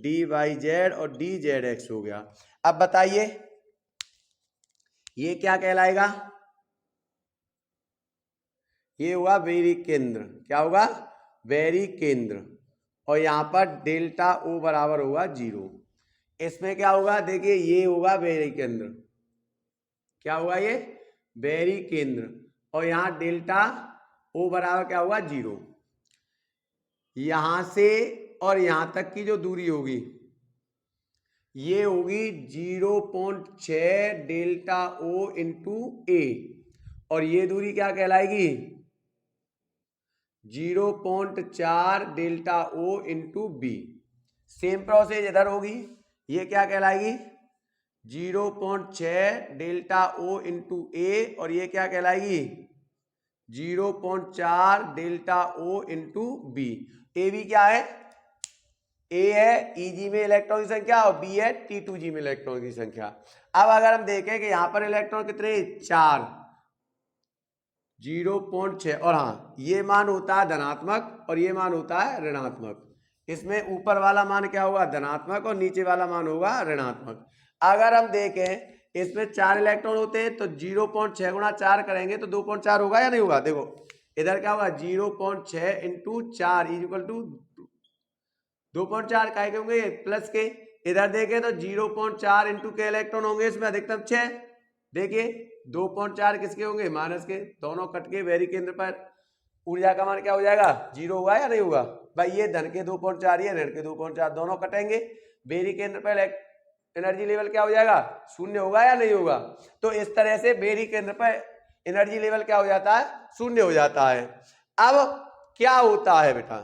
dyz और dzx हो गया। अब बताइए ये क्या कहलाएगा? ये हुआ बैरी केंद्र। क्या होगा? बैरी केंद्र। और यहाँ पर डेल्टा O बराबर होगा 0। इसमें क्या होगा, देखिए ये होगा बैरी केंद्र, क्या होगा ये बैरी केंद्र, और यहाँ डेल्टा ओ बराबर क्या होगा 0। यहां से और यहां तक की जो दूरी होगी ये होगी 0.6 डेल्टा ओ इंटू ए, और ये दूरी क्या कहलाएगी 0.4 delta O into B. Same process इधर होगी, ये क्या कहलाएगी 0.6 डेल्टा ओ इंटू ए, और ये क्या कहलाएगी 0.4 delta O into B. A B क्या है, ए है Eg में इलेक्ट्रॉन की संख्या और बी है T2G में इलेक्ट्रॉन की संख्या। अब अगर हम देखें कि यहां पर इलेक्ट्रॉन कितने 4, 0.6, और हाँ ये मान होता है धनात्मक और ये मान होता है ऋणात्मक। इसमें ऊपर वाला मान क्या होगा धनात्मक और नीचे वाला मान होगा ऋणात्मक। अगर हम देखें इसमें 4 इलेक्ट्रॉन होते हैं तो 0.6 गुणा 4 करेंगे तो 2.4 होगा या नहीं होगा। देखो इधर क्या होगा 0.6 इंटू 4 इक्वल टू 2.4 काय के होंगे प्लस के। इधर देखें तो 0.4 इंटू के इलेक्ट्रॉन होंगे इसमें अधिकतम 6। देखिए 2.4 किसके होंगे माइनस के, दोनों कट के बैरी केंद्र पर ऊर्जा का मान क्या हो जाएगा 0 होगा या नहीं होगा भाई। ये धन के 2.4 ये ऋण के 2.4 दोनों कटेंगे, बैरी केंद्र पर एनर्जी लेवल क्या हो जाएगा 0 होगा या नहीं होगा। तो इस तरह से बैरी केंद्र पर एनर्जी लेवल क्या हो जाता है 0 हो जाता है। अब क्या होता है बेटा,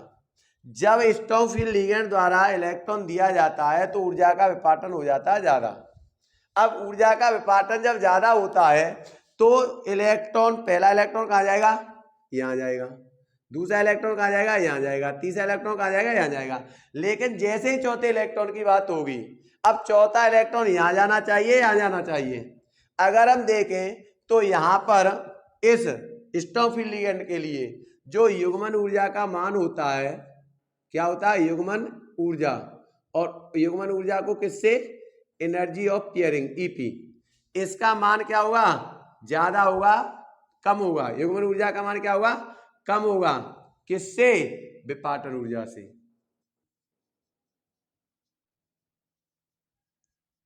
जब स्टोनफील्ड लिगेंड द्वारा इलेक्ट्रॉन दिया जाता है तो ऊर्जा का विपाटन हो जाता है ज्यादा। अब ऊर्जा का विपाटन जब ज्यादा होता है तो इलेक्ट्रॉन, पहला इलेक्ट्रॉन कहाँ जाएगा यहाँ जाएगा, दूसरा इलेक्ट्रॉन कहाँ जाएगा यहाँ जाएगा, तीसरा इलेक्ट्रॉन कहाँ जाएगा यहाँ जाएगा। लेकिन जैसे ही चौथे इलेक्ट्रॉन की बात होगी, अब चौथा इलेक्ट्रॉन यहाँ जाना चाहिए यहाँ जाना चाहिए। अगर हम देखें तो यहाँ पर इस स्टोनफील्ड लिगेंड के लिए जो युग्मन ऊर्जा का मान होता है क्या होता है युग्मन ऊर्जा, और युग्मन ऊर्जा को किससे एनर्जी ऑफ पेयरिंग ईपी, इसका मान क्या होगा ज्यादा होगा कम होगा। युग्मन ऊर्जा का मान क्या होगा कम होगा, किससे विपाटन ऊर्जा से,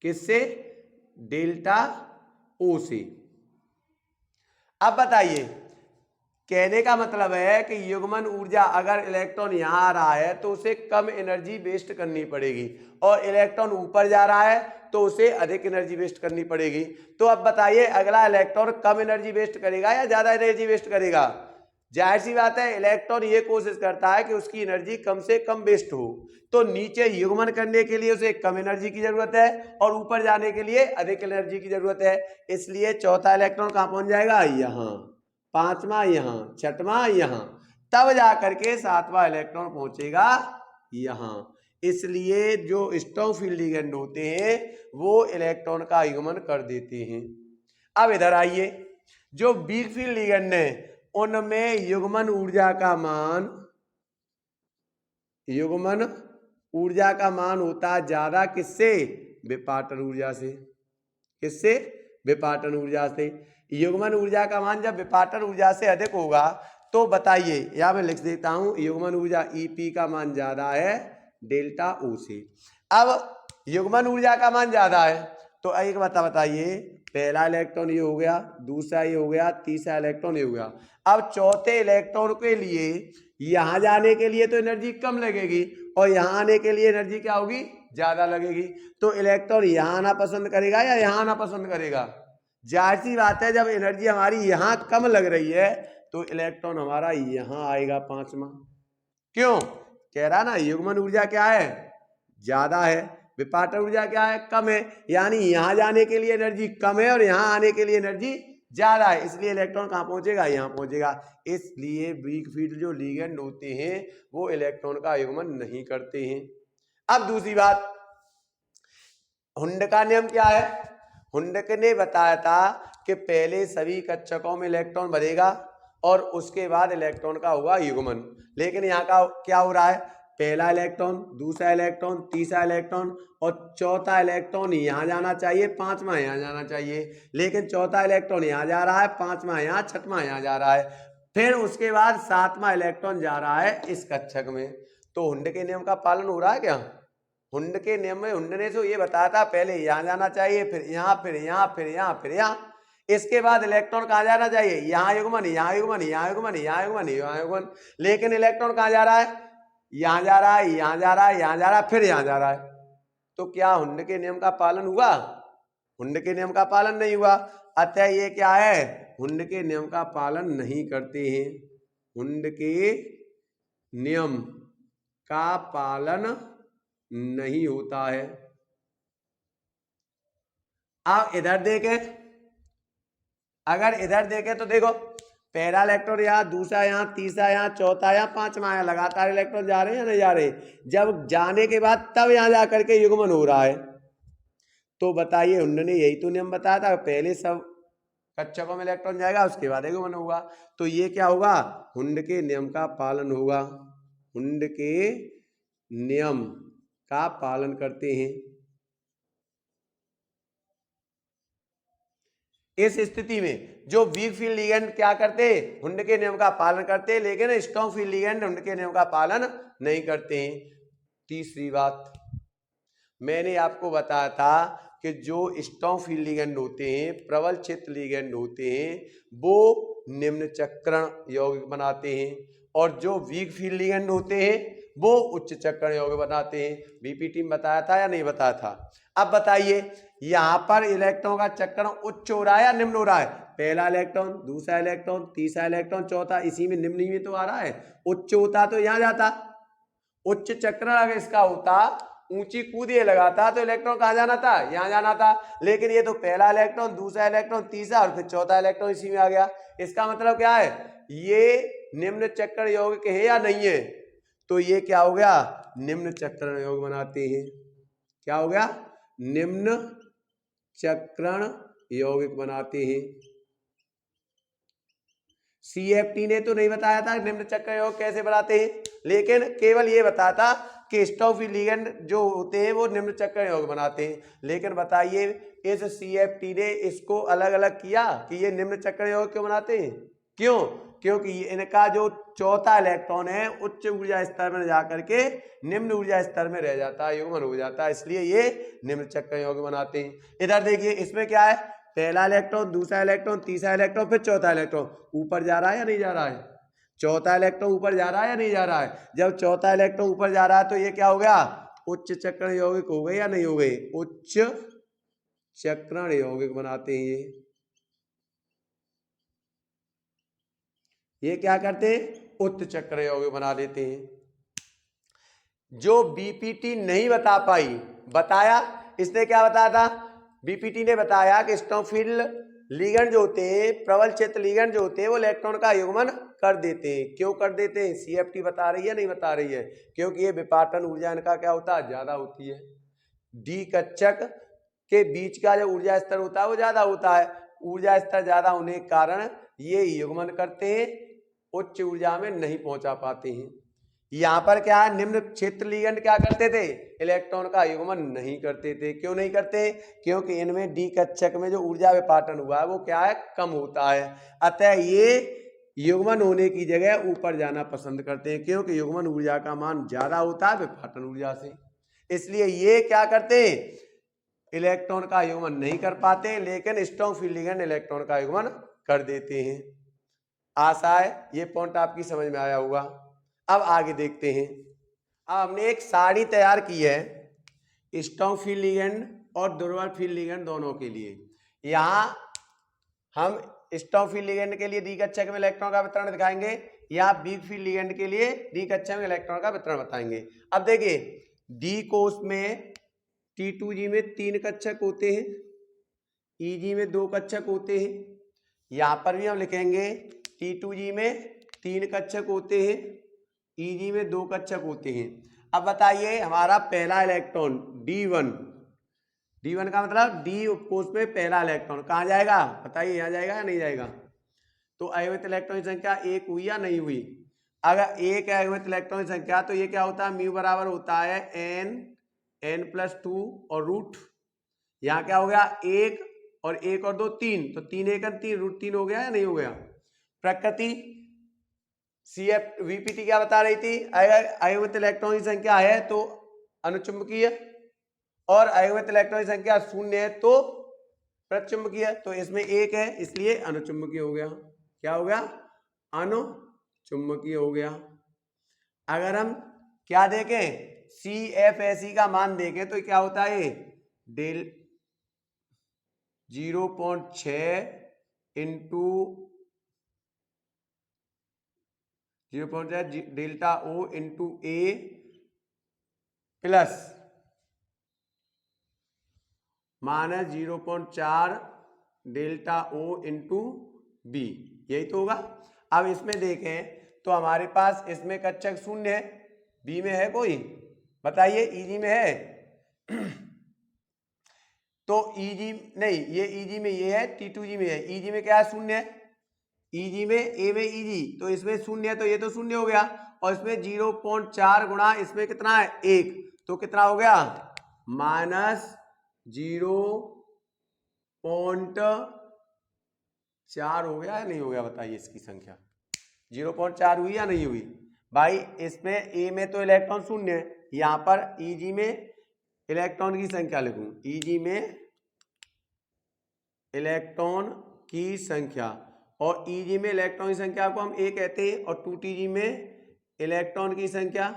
किससे डेल्टा ओ से। अब बताइए कहने का मतलब है कि युग्मन ऊर्जा अगर इलेक्ट्रॉन यहां आ रहा है तो उसे कम एनर्जी वेस्ट करनी पड़ेगी, और इलेक्ट्रॉन ऊपर जा रहा है तो उसे अधिक एनर्जी वेस्ट करनी पड़ेगी। तो अब बताइए अगला इलेक्ट्रॉन कम एनर्जी वेस्ट करेगा या ज्यादा एनर्जी वेस्ट करेगा। जाहिर सी बात है इलेक्ट्रॉन ये कोशिश करता है कि उसकी एनर्जी कम से कम वेस्ट हो, तो नीचे युग्मन करने के लिए उसे कम एनर्जी की जरूरत है और ऊपर जाने के लिए अधिक एनर्जी की जरूरत है। इसलिए चौथा इलेक्ट्रॉन कहां पहुंच जाएगा यहाँ, पांचवा यहाँ, छठवां यहाँ, तब जाकर के सातवां इलेक्ट्रॉन पहुंचेगा यहाँ। इसलिए जो स्टोनफील्ड लिगेंड होते हैं वो इलेक्ट्रॉन का युग्मन कर देते हैं। अब इधर आइए, जो वीक फील्ड लिगेंड है उनमें युग्मन ऊर्जा का मान, युग्मन ऊर्जा का मान होता है ज्यादा किससे विपाटन ऊर्जा से, किससे विपाटन ऊर्जा से। युग्मन ऊर्जा का मान जब विपाटन ऊर्जा से अधिक होगा तो बताइए, यहां मैं लिख देता हूं युग्मन ऊर्जा ईपी का मान ज्यादा है डेल्टा ओ से। अब युग्मन ऊर्जा का मान ज्यादा है तो एक बताइए पहला इलेक्ट्रॉन ये हो गया, दूसरा ये हो गया, तीसरा इलेक्ट्रॉन ये हो गया। अब चौथे इलेक्ट्रॉन के लिए यहां जाने के लिए तो एनर्जी कम लगेगी और यहां आने के लिए एनर्जी क्या होगी ज्यादा लगेगी। तो इलेक्ट्रॉन यहां आना पसंद करेगा या यहां आना पसंद करेगा। जाहिर सी बात है जब एनर्जी हमारी यहां कम लग रही है तो इलेक्ट्रॉन हमारा यहां आएगा पांचवा। क्यों, कह रहा ना युग्मन ऊर्जा क्या है ज्यादा है, विपाटन ऊर्जा क्या है कम है, यानी यहां जाने के लिए एनर्जी कम है और यहां आने के लिए एनर्जी ज्यादा है, इसलिए इलेक्ट्रॉन कहां पहुंचेगा यहां पहुंचेगा। इसलिए वीक फील्ड जो लिगेंड होते हैं वो इलेक्ट्रॉन का युग्मन नहीं करते हैं। अब दूसरी बात, हुंड का नियम क्या है। हुंडक ने बताया था कि पहले सभी कक्षकों में इलेक्ट्रॉन बढ़ेगा और उसके बाद इलेक्ट्रॉन का होगा युग्मन। लेकिन यहाँ का क्या हो रहा है, पहला इलेक्ट्रॉन, दूसरा इलेक्ट्रॉन, तीसरा इलेक्ट्रॉन और चौथा इलेक्ट्रॉन यहाँ जाना चाहिए, पांचवा यहाँ जाना चाहिए। लेकिन चौथा इलेक्ट्रॉन यहाँ जा रहा है, पांचवा यहाँ, छठवां यहाँ जा रहा है, फिर उसके बाद सातवां इलेक्ट्रॉन जा रहा है इस कक्षक में। तो हुंड के नियम का पालन हो रहा है क्या, हुंड के नियम में हुंड ने तो ये बताया था पहले यहाँ जाना चाहिए, फिर यहाँ, फिर यहाँ, फिर यहाँ, फिर यहाँ। इसके बाद इलेक्ट्रॉन कहाँ जाना चाहिए, यहाँ युग्मन, यहाँ युग्मन, यहाँ युग्मन, यहाँ युग्मन, यहाँ युग्मन। लेकिन इलेक्ट्रॉन कहाँ जा रहा है, यहाँ जा रहा है, यहाँ जा रहा है, यहाँ जा रहा है, फिर यहाँ जा रहा है। तो क्या हुंड के नियम का पालन हुआ, हुंड के नियम का पालन नहीं हुआ। अतः ये क्या है, हुंड के नियम का पालन नहीं करते हैं, हुंड के नियम का पालन नहीं होता है। अब इधर देखें, अगर इधर देखें तो देखो पहला इलेक्ट्रॉन यहाँ, दूसरा यहाँ, तीसरा यहाँ, चौथा यहाँ, पांचवा यहाँ, लगातार इलेक्ट्रॉन जा रहे हैं या नहीं जा रहे। जब जाने के बाद तब यहाँ जा करके युग्मन हो रहा है। तो बताइए हुंड ने यही तो नियम बताया था, पहले सब कक्षकों में इलेक्ट्रॉन जाएगा उसके बाद युग्मन होगा। तो ये क्या होगा, हुंड के नियम का पालन होगा, हुंड के नियम का पालन करते हैं। इस स्थिति में जो वीक फील्ड लिगेंड क्या करते, हुंड के नियम का पालन करते, लेकिन स्ट्रॉन्ग फील्ड लिगेंड हुंड के नियम का पालन नहीं करते हैं। तीसरी बात मैंने आपको बताया था कि जो स्ट्रॉन्ग फील्ड लिगेंड होते हैं, प्रबल क्षेत्र लिगेंड होते हैं, वो निम्न चक्रण यौगिक बनाते हैं, और जो वीक फील्ड लिगेंड होते हैं वो उच्च चक्रण यौगिक बनाते हैं। बीपीटी में बताया था या नहीं बताया था। अब बताइए यहाँ पर इलेक्ट्रॉन का चक्रण उच्च हो रहा है या निम्न हो रहा है, पहला इलेक्ट्रॉन, दूसरा इलेक्ट्रॉन, तीसरा इलेक्ट्रॉन, चौथा, इसी में निम्न में तो आ रहा है। उच्च होता तो यहाँ जाता, उच्च चक्रण अगर इसका होता, ऊंची कूद ये लगाता तो इलेक्ट्रॉन कहाँ जाना था, यहाँ जाना था। लेकिन ये तो पहला इलेक्ट्रॉन, दूसरा इलेक्ट्रॉन, तीसरा और फिर चौथा इलेक्ट्रॉन इसी में आ गया। इसका मतलब क्या है, ये निम्न चक्रण यौगिक है या नहीं है। तो ये क्या हो गया, निम्न चक्रण यौगिक बनाते हैं। क्या हो गया, निम्न चक्रण यौगिक बनाते हैं। CFT ने तो नहीं बताया था निम्न चक्रण यौगिक कैसे बनाते हैं, लेकिन केवल ये बताया था कि स्ट्रॉन्ग फील्ड लिगेंड जो होते हैं वो निम्न चक्रण यौगिक बनाते हैं। लेकिन बताइए इस CFT ने इसको अलग अलग किया कि ये निम्न चक्रण यौगिक क्यों बनाते हैं, क्यों, क्योंकि इनका जो चौथा इलेक्ट्रॉन है उच्च ऊर्जा स्तर में जाकर के निम्न ऊर्जा स्तर में रह जाता है, युग्मन हो जाता है, इसलिए ये निम्न चक्रण यौगिक बनाते हैं। इधर देखिए इसमें क्या है, पहला इलेक्ट्रॉन, दूसरा इलेक्ट्रॉन, तीसरा इलेक्ट्रॉन, फिर चौथा इलेक्ट्रॉन ऊपर जा रहा है या नहीं जा रहा है, चौथा इलेक्ट्रॉन ऊपर जा रहा है या नहीं जा रहा है। जब चौथा इलेक्ट्रॉन ऊपर जा रहा है तो ये क्या हो गया, उच्च चक्रण यौगिक हो गए या नहीं हो गए, उच्च चक्रण यौगिक बनाते हैं। ये क्या करते हैं, उच्च चक्र यौगिक बना देते हैं। जो बीपीटी नहीं बता पाई, बताया इसने क्या बताया था, बीपीटी ने बताया कि स्ट्रॉन्ग फील्ड लिगेंड जो होते हैं, प्रबल क्षेत्र लिगेंड जो होते हैं, वो इलेक्ट्रॉन का युग्मन कर देते हैं। क्यों कर देते हैं, CFT बता रही है नहीं बता रही है, क्योंकि ये विपाटन ऊर्जा इनका क्या होता है, ज्यादा होती है। डी कक्षक के बीच का जो ऊर्जा स्तर होता है वो ज्यादा होता है, ऊर्जा स्तर ज्यादा होने के कारण ये युग्मन करते हैं, उच्च ऊर्जा में नहीं पहुंचा पाते हैं। यहाँ पर क्या है, निम्न क्षेत्र लिगेंड क्या करते थे, इलेक्ट्रॉन का युग्मन नहीं करते थे। क्यों नहीं करते, क्योंकि इनमें डी कक्षक में जो ऊर्जा विपाटन हुआ है वो क्या है, कम होता है। अतः ये युग्मन होने की जगह ऊपर जाना पसंद करते हैं, क्योंकि युग्मन ऊर्जा का मान ज्यादा होता है विपाटन ऊर्जा से। इसलिए ये क्या करते हैं, इलेक्ट्रॉन का युग्मन नहीं कर पाते, लेकिन स्ट्रॉन्ग फील्ड लिगेंड इलेक्ट्रॉन का युग्मन कर देते हैं। आशा है ये पॉइंट आपकी समझ में आया होगा। अब आगे देखते हैं। अब हमने एक सारणी तैयार की है स्ट्रॉन्ग फील्ड लिगेंड और दुर्बल फील्ड लिगेंड दोनों के लिए। यहाँ हम स्ट्रॉन्ग फील्ड लिगेंड के लिए डी कक्षक में इलेक्ट्रॉन का वितरण दिखाएंगे, या वीक फील्ड लिगेंड के लिए डी कक्षक में इलेक्ट्रॉन का वितरण बताएंगे। अब देखिए डी कोष में T2G में 3 कक्षक होते हैं, EG में 2 कक्षक होते हैं। यहाँ पर भी हम लिखेंगे T2G में 3 कक्षक होते हैं, EG में 2 कक्षक होते हैं। अब बताइए हमारा पहला इलेक्ट्रॉन D1 का मतलब डी उपकोष में पहला इलेक्ट्रॉन कहाँ जाएगा, बताइए यहाँ जाएगा या नहीं जाएगा। तो अयमित इलेक्ट्रॉन की संख्या 1 हुई या नहीं हुई। अगर 1 है अयमित इलेक्ट्रॉन की संख्या तो ये क्या होता है, म्यू बराबर होता है n+2 और रूट, यहाँ क्या हो गया 1 और 1 और 2 3, तो 3 1 3 रूट 3 हो गया या नहीं हो गया। प्रकृति VPT क्या बता रही थी, अगर अयमित इलेक्ट्रॉन की संख्या है तो अनुचुंबकीय, और अयुग्मित इलेक्ट्रॉन की संख्या शून्य है तो प्रचुंबकीय। तो इसमें एक है इसलिए अनुचुंबकीय हो गया। क्या हो गया? अनुचुंबकीय हो गया। अगर हम क्या देखें, CFSE का मान देखें तो क्या होता है, del 0.6 into 0.6 delta O into A plus minus 0.4 delta O into B, यही तो होगा। अब इसमें देखें तो हमारे पास इसमें कक्षक शून्य है, बी में है कोई, बताइए, ईजी में है तो ईजी नहीं, ये ईजी में ये है, T2G में है। ईजी में क्या है? शून्य है। ईजी में, ए में ईजी, तो इसमें शून्य है तो ये तो शून्य हो गया, और इसमें 0.4 गुणा इसमें कितना है? 1, तो कितना हो गया? माइनस 0.4 हो गया या नहीं हो गया, बताइए इसकी संख्या 0.4 हुई या नहीं हुई? भाई इसमें ए में तो इलेक्ट्रॉन शून्य है, यहां पर ईजी में इलेक्ट्रॉन की संख्या लिखूं, ईजी में इलेक्ट्रॉन की संख्या, और ईजी में इलेक्ट्रॉन की संख्या को हम ए कहते हैं, और 2TG में इलेक्ट्रॉन की संख्या।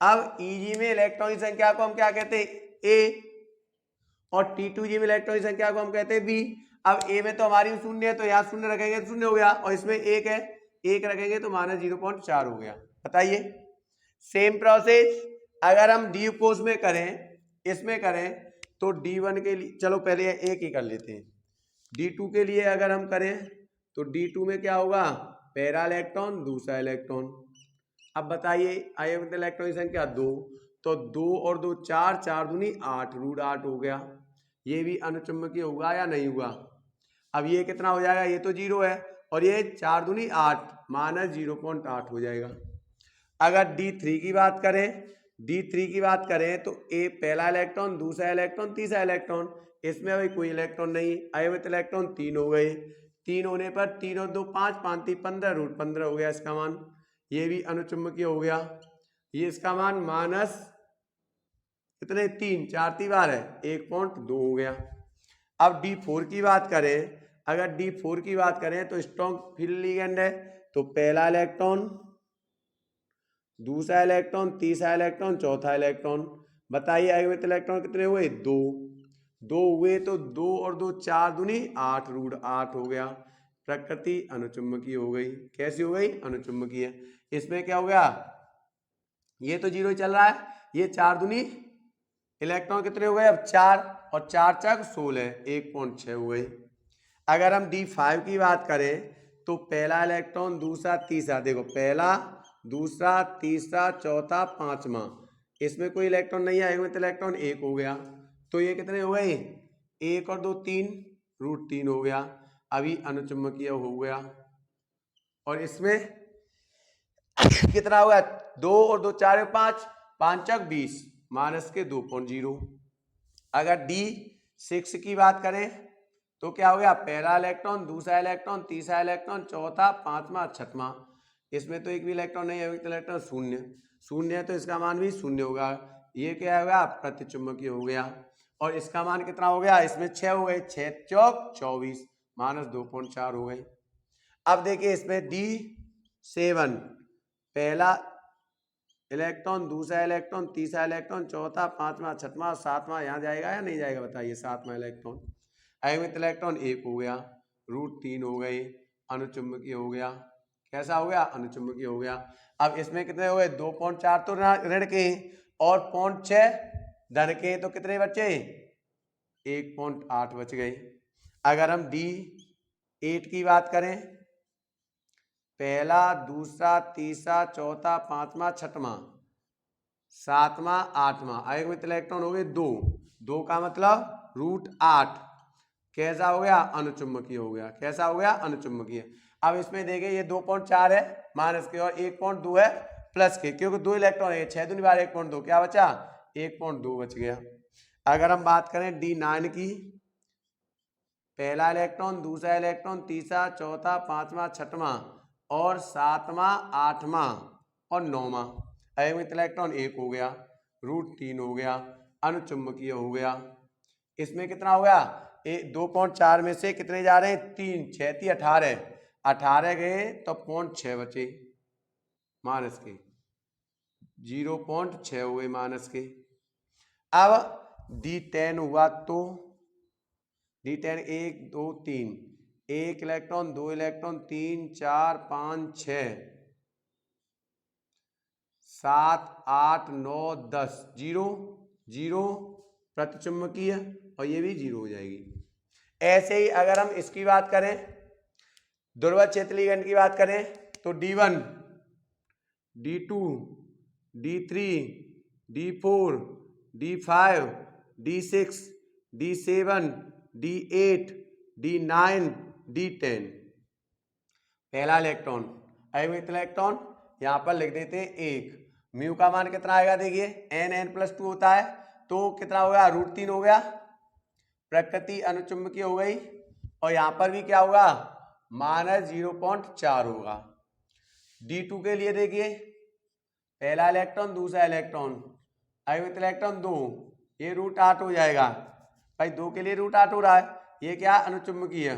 अब ईजी में इलेक्ट्रॉन की संख्या को हम क्या कहते हैं? ए, और T2G में इलेक्ट्रॉन की संख्या को हम कहते हैं बी। अब ए में तो हमारी शून्य है तो यहाँ शून्य रखेंगे तो शून्य हो गया, और इसमें एक है, एक रखेंगे तो माइनस 0.4 हो गया। बताइए, सेम प्रोसेस अगर हम डी कोर्स में करें, इसमें करें तो D1 के लिए, चलो पहले एक ही कर लेते हैं। D2 के लिए अगर हम करें तो D2 में क्या होगा? पहला इलेक्ट्रॉन दूसरा इलेक्ट्रॉन। अब बताइए अयुग्मित इलेक्ट्रॉन की संख्या 2, तो 2 और 2 4, 4 दूनी 8, रूट 8 हो गया। ये भी अनुचुंबकीय हुआ या नहीं हुआ? अब ये कितना हो जाएगा? ये तो 0 है, और ये 4 दूनी 8, माइनस 0.8 हो जाएगा। अगर D3 की बात करें, D3 की बात करें तो ए पहला इलेक्ट्रॉन दूसरा इलेक्ट्रॉन तीसरा इलेक्ट्रॉन, इसमें अभी कोई इलेक्ट्रॉन नहीं, अयुग्मित इलेक्ट्रॉन 3 हो गए। 3 होने पर 3 और 2 5, 5 3 15, रूट 15 हो गया इसका मान। ये भी अनुचुंबकीय हो गया। ये इसका मान माइनस कितने? 3, 4 3 बार है, 1.2 हो गया। अब D4 की बात करें, अगर D4 की बात करें तो स्ट्रॉन्ग फील्ड लिगेंड है, तो पहला इलेक्ट्रॉन दूसरा इलेक्ट्रॉन तीसरा इलेक्ट्रॉन चौथा इलेक्ट्रॉन। बताइए अयुग्मित इलेक्ट्रॉन कितने हुए? 2, 2 हुए, तो 2 और 2 4 दूनी 8, रूट 8 हो गया। प्रकृति अनुचुंबकीय हो गई। कैसी हो गई? अनुचुंबकीय। इसमें क्या हो गया? ये तो 0 चल रहा है, ये 4 दूनी इलेक्ट्रॉन कितने हो गए? अब 4, और 4 चक 16, 1.6 हो गई। अगर हम D5 की बात करें तो पहला इलेक्ट्रॉन दूसरा तीसरा, देखो पहला दूसरा तीसरा चौथा पांचवा, इसमें कोई इलेक्ट्रॉन नहीं है, अयुग्मित इलेक्ट्रॉन 1 हो गया, तो ये कितने हो गए? 1 और 2 3, रूट 3 हो गया। अभी अनुचुंबकीय हो गया, और इसमें कितना होगा? 2 और 2 4 5, 5 चक 20, माइनस के 2.0। अगर D6 की बात करें तो क्या हो गया? पहला इलेक्ट्रॉन दूसरा इलेक्ट्रॉन तीसरा इलेक्ट्रॉन चौथा पांचवा छठवां, इसमें तो एक भी इलेक्ट्रॉन नहीं है, इलेक्ट्रॉन शून्य, शून्य है तो इसका मान भी शून्य होगा। ये क्या हो गया? प्रतिचुंबकीय हो गया। और इसका मान कितना हो गया? इसमें 6 हो गए, 6 चौक 24, माइनस 2.4 हो गए। अब देखिए इसमें D7 पहला इलेक्ट्रॉन दूसरा इलेक्ट्रॉन तीसरा इलेक्ट्रॉन चौथा पांचवा छठवां सातवां, यहाँ जाएगा या नहीं जाएगा? बताइए, सातवां इलेक्ट्रॉन। अयुग्मित इलेक्ट्रॉन 1 हो गया, रूट 3 हो गए, अनुचुंबकीय हो गया। कैसा हो गया? अनुचुंबकीय हो गया। अब इसमें कितने हो गए? 2.4 तो ऋण के, और 0.6 धन के, तो कितने बचे? 1.8 बच गए। अगर हम D8 की बात करें, पहला दूसरा तीसरा चौथा पांचवा छठवां सातवां आठवां, अयुग्मित इलेक्ट्रॉन हो गए 2, 2 का मतलब रूट 8। कैसा हो गया? अनुचुंबकीय हो गया। कैसा हो गया? अनुचुंबकीय। अब इसमें देखें ये 2.4 है माइनस के, और 1.2 है प्लस के, क्योंकि 2 इलेक्ट्रॉन है, 6 दूनी बार 1.2, क्या बचा? 1.2 बच गया। अगर हम बात करें D9 की, पहला इलेक्ट्रॉन दूसरा इलेक्ट्रॉन तीसरा चौथा पांचवा छठवां और सातवां आठवां और नौवां, अयस्क इलेक्ट्रॉन 1 हो गया, √3 हो गया, अनुचुंबकीय हो गया। इसमें कितना हो गया, 2.4 में से कितने जा रहे हैं, 3, 6 थी 18, 18 गए तो 0.6 बचे माइनस के, 0.6 हुए माइनस के। अब D10 हुआ तो D10 1 2 3, 1 इलेक्ट्रॉन 2 इलेक्ट्रॉन 3 4 5 6 7 8 9 10, 0 0 प्रतिचुंबकीय और ये भी 0 हो जाएगी। ऐसे ही अगर हम इसकी बात करें, ध्रुव क्षेत्र लिगेंड की बात करें तो D1 D2 D3 D4 D5 D6 D7 D8 D9 D10। पहला इलेक्ट्रॉन अयस्क इलेक्ट्रॉन यहां पर लिख देते हैं 1, म्यू का मान कितना आएगा, देखिए n+2 होता है तो कितना हो गया, √3 हो गया, प्रकृति अनुचुंबकीय हो गई, और यहां पर भी क्या होगा, -0.4 होगा। D2 के लिए देखिए पहला इलेक्ट्रॉन दूसरा इलेक्ट्रॉन, अयस्क इलेक्ट्रॉन 2, ये √8 हो जाएगा भाई, 2 के लिए √8 हो रहा है, ये क्या अनुचुंबकीय,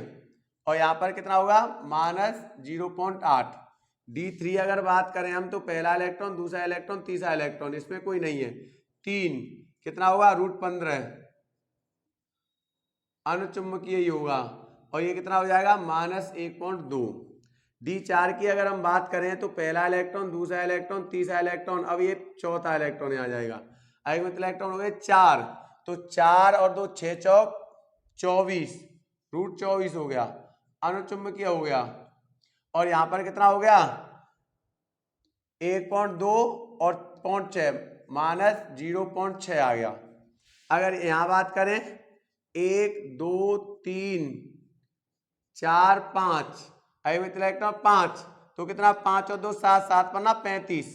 और यहाँ पर कितना होगा -0.8। D3 अगर बात करें हम तो पहला इलेक्ट्रॉन दूसरा इलेक्ट्रॉन तीसरा इलेक्ट्रॉन, इसमें कोई नहीं है, 3 कितना होगा √15 अनुचुंबकीय ही होगा, और ये कितना हो जाएगा -1.2। D4 की अगर हम बात करें तो पहला इलेक्ट्रॉन दूसरा इलेक्ट्रॉन तीसरा इलेक्ट्रॉन, अब ये चौथा इलेक्ट्रॉन आ जाएगा, अयस्क इलेक्ट्रॉन हो गए 4, तो 4 और 2 6 चौक 24, √24 हो गया, अनुचुंबकीय हो गया, और यहां पर कितना हो गया 1.2 और 0.6 -0.6 आ गया। अगर यहां बात करें 1 2 3 4 5, अयस्क इलेक्ट्रॉन 5, तो कितना 5 और 2 7, 7 पर 35,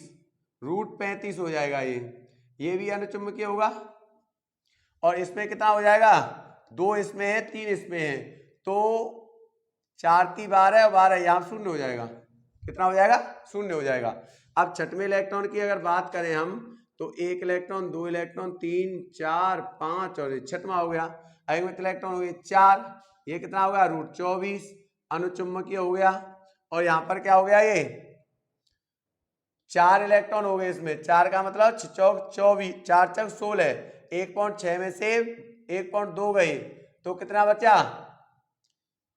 √35 हो जाएगा, ये भी अनुचुंबकीय होगा, और इसमें कितना हो जाएगा, 2 इसमें है 3 इसमें है, तो 4 3 12 और 12 यहाँ 0 हो जाएगा, कितना हो जाएगा 0 हो जाएगा। अब छठवें इलेक्ट्रॉन की अगर बात करें हम तो 1 इलेक्ट्रॉन 2 इलेक्ट्रॉन 3 4 5 और छठवां हो गया, अयस्क इलेक्ट्रॉन हो गए 4, ये कितना होगा √24 अनुचुंबकीय हो गया, और यहाँ पर क्या हो गया, ये 4 इलेक्ट्रॉन हो गए, इसमें 4 का मतलब 6 चौक 24, 4 चौक 16, 1.6 में से 1.2 गए तो कितना बचा,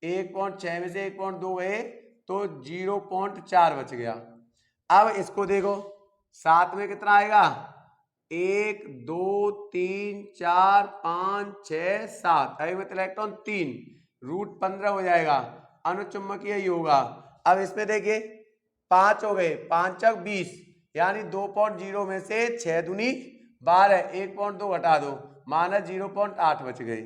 1.6 में से 1.2 गए तो 0.4 बच गया। अब इसको देखो 7 में कितना आएगा, 1 2 3 4 5 6 7, अयस्क इलेक्ट्रॉन 3, √15 हो जाएगा, अनुचुंबकीय ही होगा। अब इसमें देखिए 5 हो गए, 5 चौक 20, यानी 2.0 में से 6 दूनी 12, 1.2 घटा दो, -0.8 बच गए।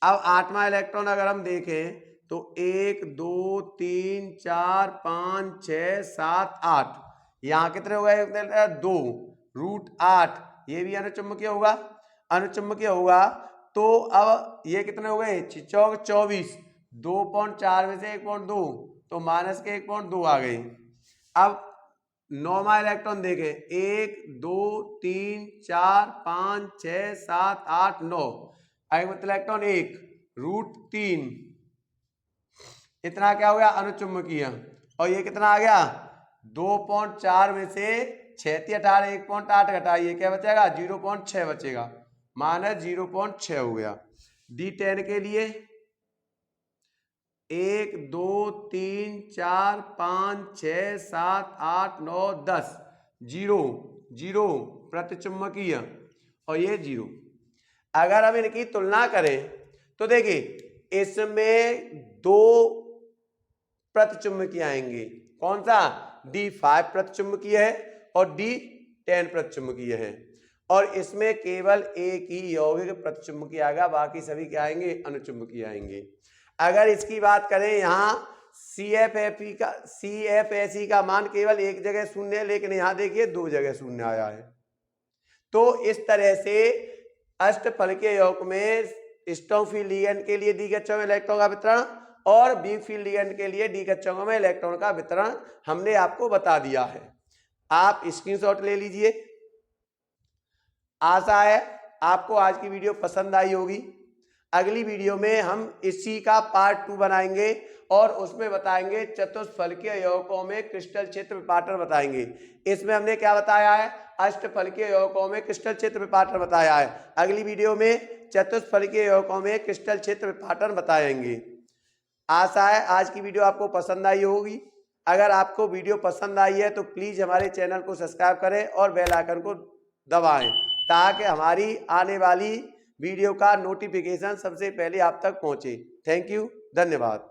अब 8वां इलेक्ट्रॉन अगर हम देखें तो 1 2 3 4 5 6 7 8, यहाँ कितने हो गए 2, √8, ये भी अनुचुंबकीय होगा, अनुचुंबकीय होगा, तो अब ये कितने हो गए 6 चौक 24, 2.4 में से 1.2 तो -1.2 आ गई। अब 9वां इलेक्ट्रॉन देखें 1 2 3 4 5 6 7 8 9, अयस्क इलेक्ट्रॉन 1, √3, इतना क्या हो गया अनुचुंबकीय, और ये कितना आ गया 2.4 में से 6 थी 18, 1.8 घटाइए क्या बचेगा 0.6 बचेगा, -0.6 हो गया। D10 के लिए 1 2 3 4 5 6 7 8 9 10, 0 0 प्रतिचुंबकीय, और ये 0। अगर हम इनकी तुलना करें तो देखिए इसमें 2 प्रतिचुंबकीय आएंगे, कौन सा D5 प्रतिचुंबकीय है और D10 प्रतिचुंबकीय है, और इसमें केवल एक ही यौगिक प्रतिचुंबकीय आएगा, बाकी सभी क्या आएंगे अनुचुंबकीय आएंगे। अगर इसकी बात करें यहाँ CFSE का मान केवल एक जगह 0 है, लेकिन यहाँ देखिए 2 जगह 0 आया है। तो इस तरह से अष्टफलकीय यौगिक में स्ट्रॉन्ग फील्ड लिगेंड के लिए डी कक्षाओं में इलेक्ट्रॉन का वितरण और वीक फील्ड लिगेंड के लिए डी कक्षाओं में इलेक्ट्रॉन का वितरण हमने आपको बता दिया है। आप स्क्रीनशॉट ले लीजिए। आशा है आपको आज की वीडियो पसंद आई होगी। अगली वीडियो में हम इसी का पार्ट 2 बनाएंगे और उसमें बताएंगे चतुष्फलकीय यौगिकों में क्रिस्टल क्षेत्र विपाटन बताएंगे। इसमें हमने क्या बताया है, अष्टफलकीय यौगिकों में क्रिस्टल क्षेत्र विपाटन बताया है। अगली वीडियो में चतुष्फलकीय यौगिकों में क्रिस्टल क्षेत्र विपाटन बताएंगे। आशा है आज की वीडियो आपको पसंद आई होगी। अगर आपको वीडियो पसंद आई है तो प्लीज हमारे चैनल को सब्सक्राइब करें और बेल आइकन को दबाएं ताकि हमारी आने वाली वीडियो का नोटिफिकेशन सबसे पहले आप तक पहुंचे। थैंक यू, धन्यवाद।